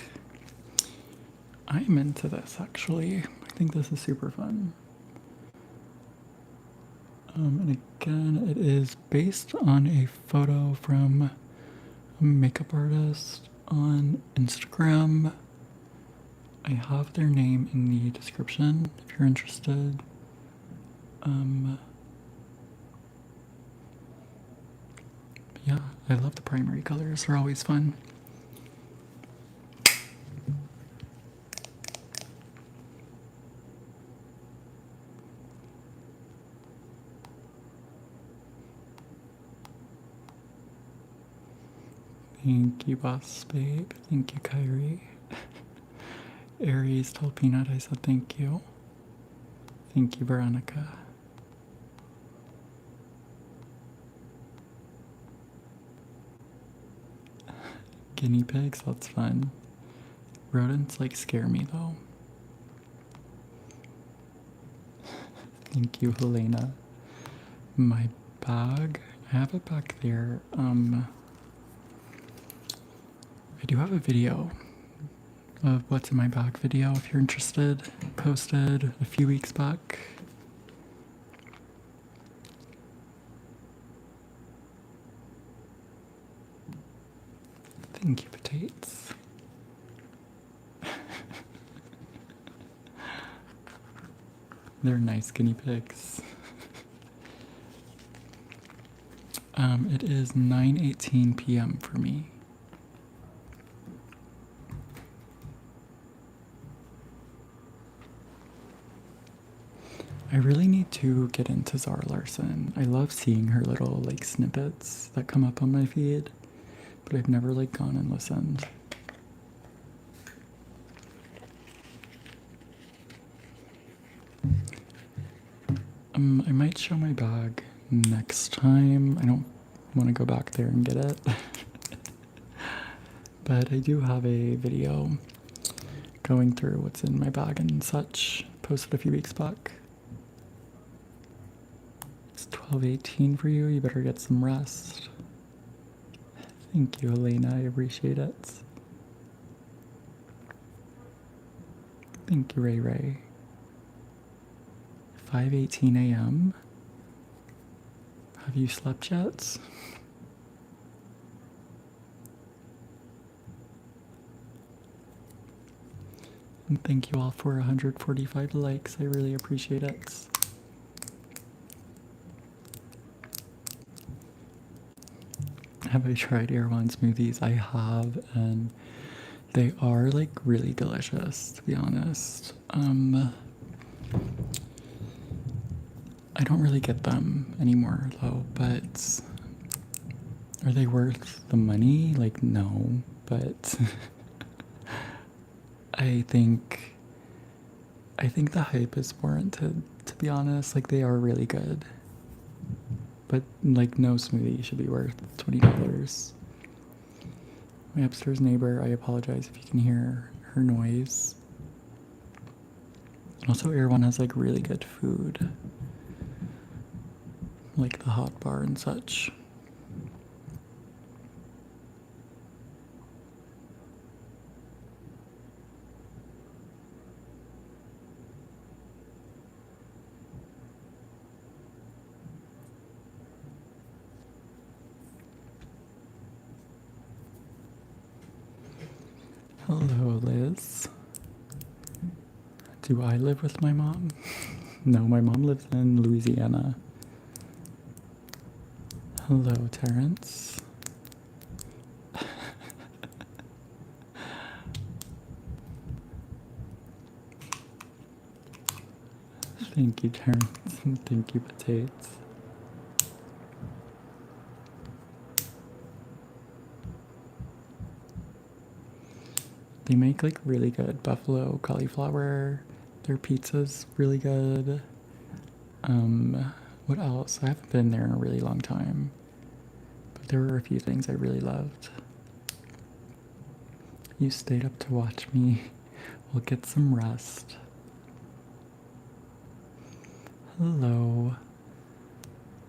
I'm into this actually. I think this is super fun. And again, it is based on a photo from a makeup artist on Instagram. I have their name in the description if you're interested. Yeah, I love the primary colors. They're always fun. Thank you, Boss Babe. Thank you, Kyrie. Aries told Peanut I said thank you. Thank you, Veronica. Guinea pigs, that's fun. Rodents like scare me though. Thank you, Helena. My bag, I have it back there. I do have a video of what's in my bag video if you're interested. Posted a few weeks back. Thank you, Potatoes. They're nice guinea pigs. It is 9:18 p.m. for me. I really need to get into Zara Larsson. I love seeing her little like snippets that come up on my feed, but I've never like gone and listened. I might show my bag next time. I don't want to go back there and get it. But I do have a video going through what's in my bag and such, posted a few weeks back. It's 12:18 for you. You better get some rest. Thank you, Elena. I appreciate it. Thank you, Ray Ray. 5:18 a.m. Have you slept yet? And thank you all for 145 likes. I really appreciate it. Have I tried Erewhon smoothies? I have, and they are like really delicious, to be honest. I don't really get them anymore though, but are they worth the money? Like, no, but I think the hype is warranted, to be honest. Like, they are really good. But like, no smoothie should be worth $20. My upstairs neighbor, I apologize if you can hear her noise. Also, Erewhon has like really good food, like the hot bar and such. Hello, Liz. Do I live with my mom? No, my mom lives in Louisiana. Hello, Terrence. Thank you, Terrence. Thank you, Potatoes. They make like really good buffalo cauliflower. Their pizza's really good. What else? I haven't been there in a really long time. But there were a few things I really loved. You stayed up to watch me. We'll get some rest. Hello.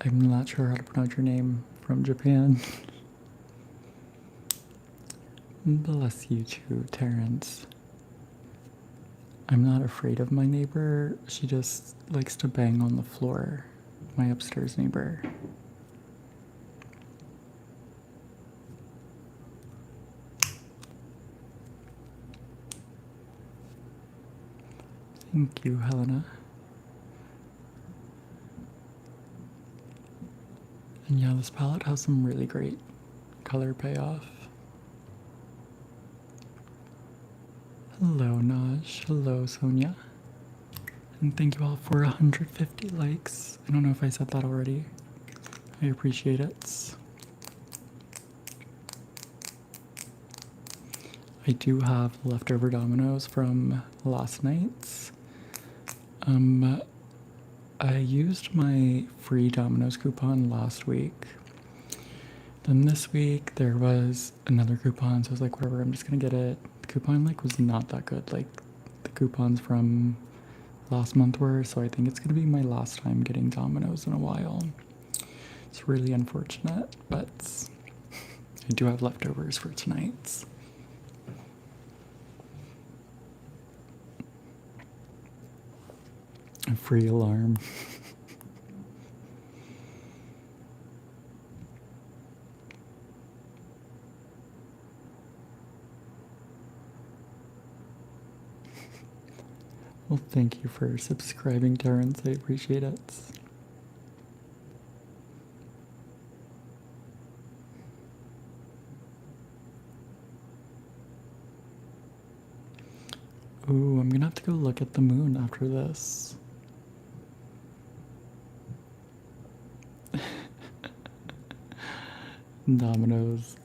I'm not sure how to pronounce your name from Japan. Bless you too, Terrence. I'm not afraid of my neighbor. She just likes to bang on the floor. My upstairs neighbor. Thank you, Helena. And yeah, this palette has some really great color payoff. Hello, Naj. Hello, Sonia. And thank you all for 150 likes. I don't know if I said that already. I appreciate it. I do have leftover Dominoes from last night's. I used my free Dominoes coupon last week. Then this week there was another coupon, so I was like, whatever, I'm just gonna get it. The coupon like was not that good, like the coupons from last month were, so I think it's gonna be my last time getting Dominoes in a while. It's really unfortunate, but I do have leftovers for tonight's. A free alarm. Well, thank you for subscribing, Terrence. I appreciate it. Ooh, I'm gonna have to go look at the moon after this. Domino's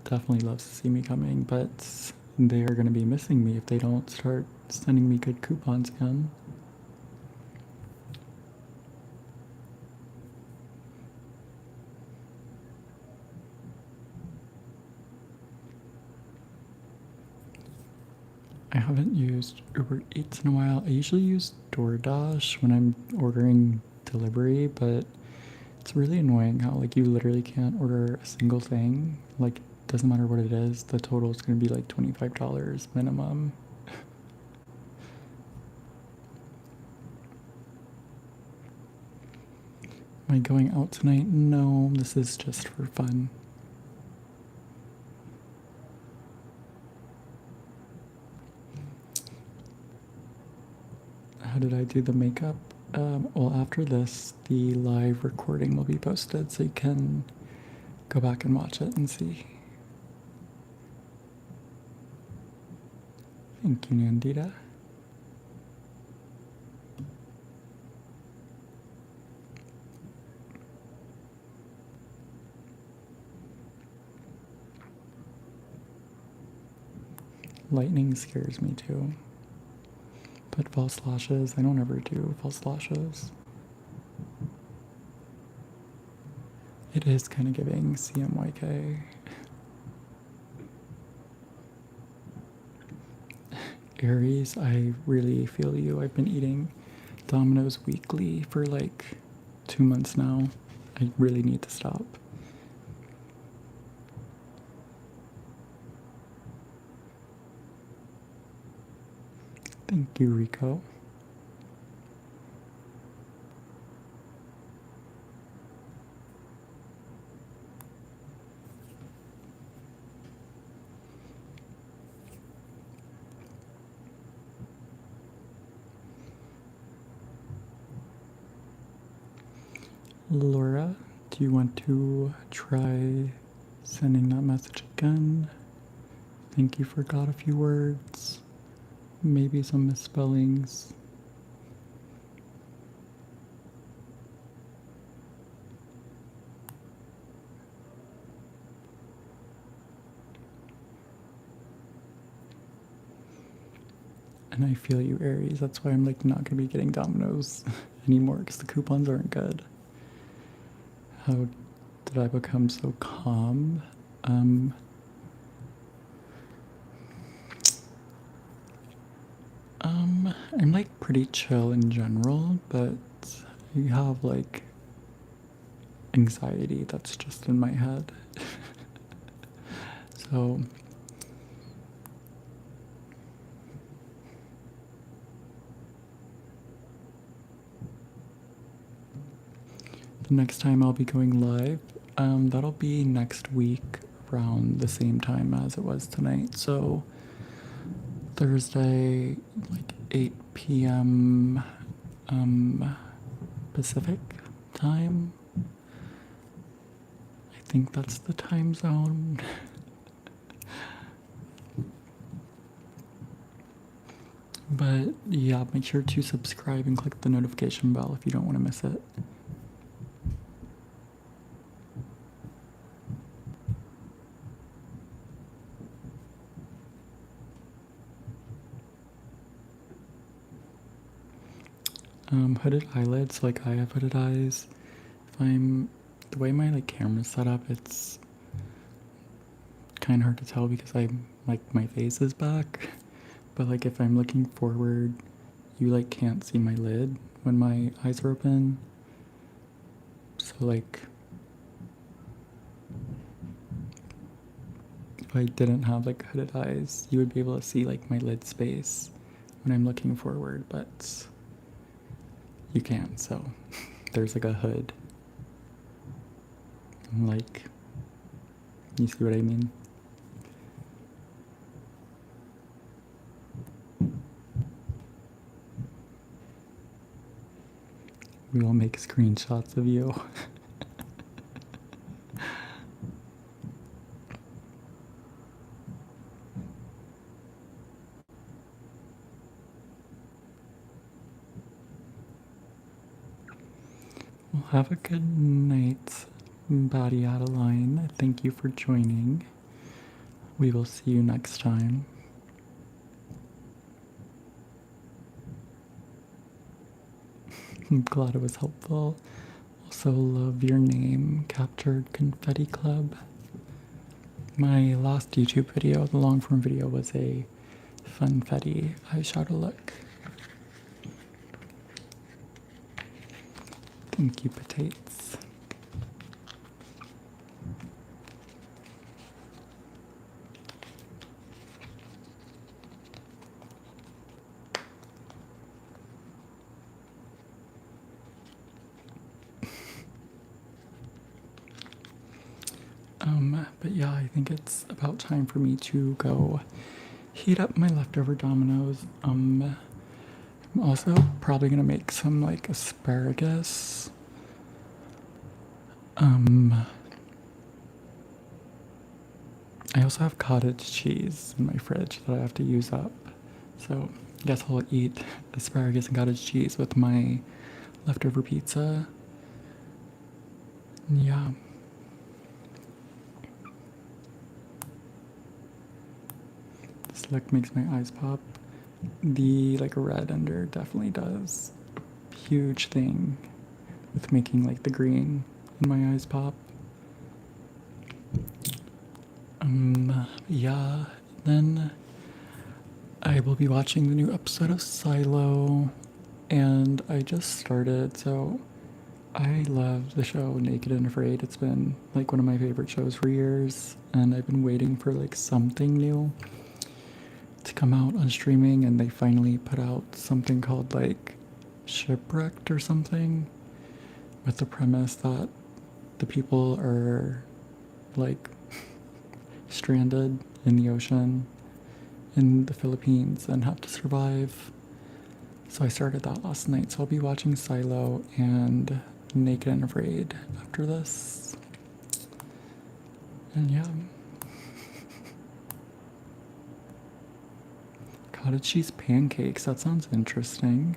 definitely loves to see me coming, but they are gonna be missing me if they don't start sending me good coupons again. I haven't used Uber Eats in a while. I usually use DoorDash when I'm ordering delivery, but it's really annoying how like you literally can't order a single thing. Like, doesn't matter what it is, the total is gonna be like $25 minimum. Am I going out tonight? No, this is just for fun. How did I do the makeup? Well, after this, the live recording will be posted, so you can go back and watch it and see. Thank you, Nandita. Lightning scares me too. But false lashes, I don't ever do false lashes. It is kind of giving CMYK. Aries, I really feel you. I've been eating Domino's weekly for like 2 months now. I really need to stop. Thank you, Rico. Laura, do you want to try sending that message again? Think you forgot a few words, maybe some misspellings. And I feel you, Aries. That's why I'm like not gonna be getting Domino's anymore because the coupons aren't good. How did I become so calm? I'm like pretty chill in general, but I have like anxiety that's just in my head. So the next time I'll be going live, that'll be next week around the same time as it was tonight. So Thursday, like 8 p.m. Pacific time. I think that's the time zone. But yeah, make sure to subscribe and click the notification bell if you don't want to miss it. Hooded eyelids, like I have hooded eyes. The way my like camera's set up, it's kind of hard to tell because my face is back. But like if I'm looking forward, you like can't see my lid when my eyes are open. So like if I didn't have like hooded eyes, you would be able to see like my lid space when I'm looking forward, but you can't, so there's like a hood. Like, you see what I mean? We will make screenshots of you. Well, have a good night, Body Adeline. Thank you for joining. We will see you next time. I'm glad it was helpful. Also love your name, Captured Confetti Club. My last YouTube video, the long form video, was a funfetti eyeshadow look. Thank you, potatoes. But yeah, I think it's about time for me to go heat up my leftover Dominoes. I'm also probably gonna make some like asparagus. I also have cottage cheese in my fridge that I have to use up. So I guess I'll eat asparagus and cottage cheese with my leftover pizza. Yeah. This look makes my eyes pop. The like red under definitely does a huge thing with making like the green in my eyes pop. Yeah, then I will be watching the new episode of Silo, and I just started, so I love the show Naked and Afraid. It's been like one of my favorite shows for years, and I've been waiting for like something new to come out on streaming, and they finally put out something called like Shipwrecked or something, with the premise that the people are like stranded in the ocean in the Philippines and have to survive. So I started that last night. So I'll be watching Silo, and naked and afraid after this. And yeah. Cottage cheese pancakes, that sounds interesting.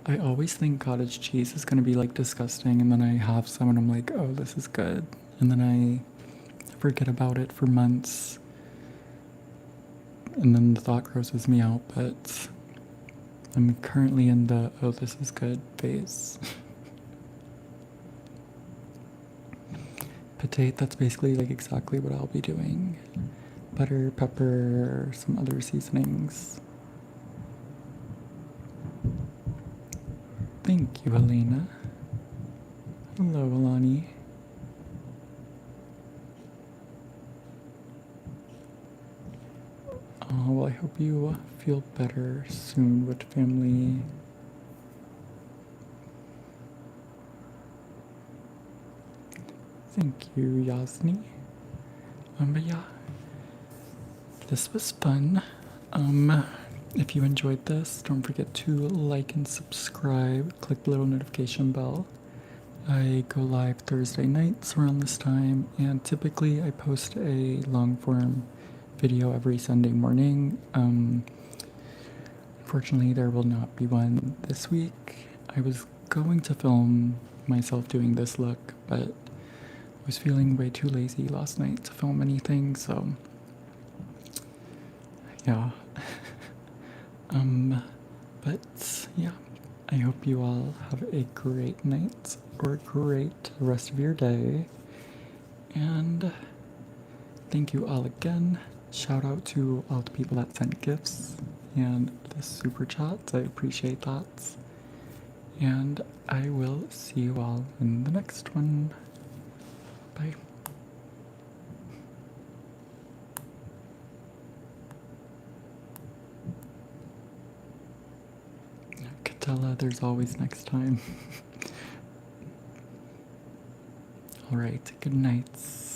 I always think cottage cheese is gonna be like disgusting, and then I have some and I'm like, oh, this is good. And then I forget about it for months. And then the thought grosses me out, but I'm currently in the, oh, this is good phase. Potato, that's basically like exactly what I'll be doing. Butter, pepper, some other seasonings. Thank you, Helena. Hello, Alani. Oh, well, I hope you feel better soon with family. Thank you, Yasni. But yeah, this was fun. If you enjoyed this, don't forget to like and subscribe. Click the little notification bell. I go live Thursday nights around this time, and typically I post a long form video every Sunday morning. Unfortunately, there will not be one this week. I was going to film myself doing this look, but I was feeling way too lazy last night to film anything, so yeah. But yeah, I hope you all have a great night or a great rest of your day. And thank you all again. Shout out to all the people that sent gifts and the super chats. I appreciate that. And I will see you all in the next one. Bye. Katella, there's always next time. Alright, good nights.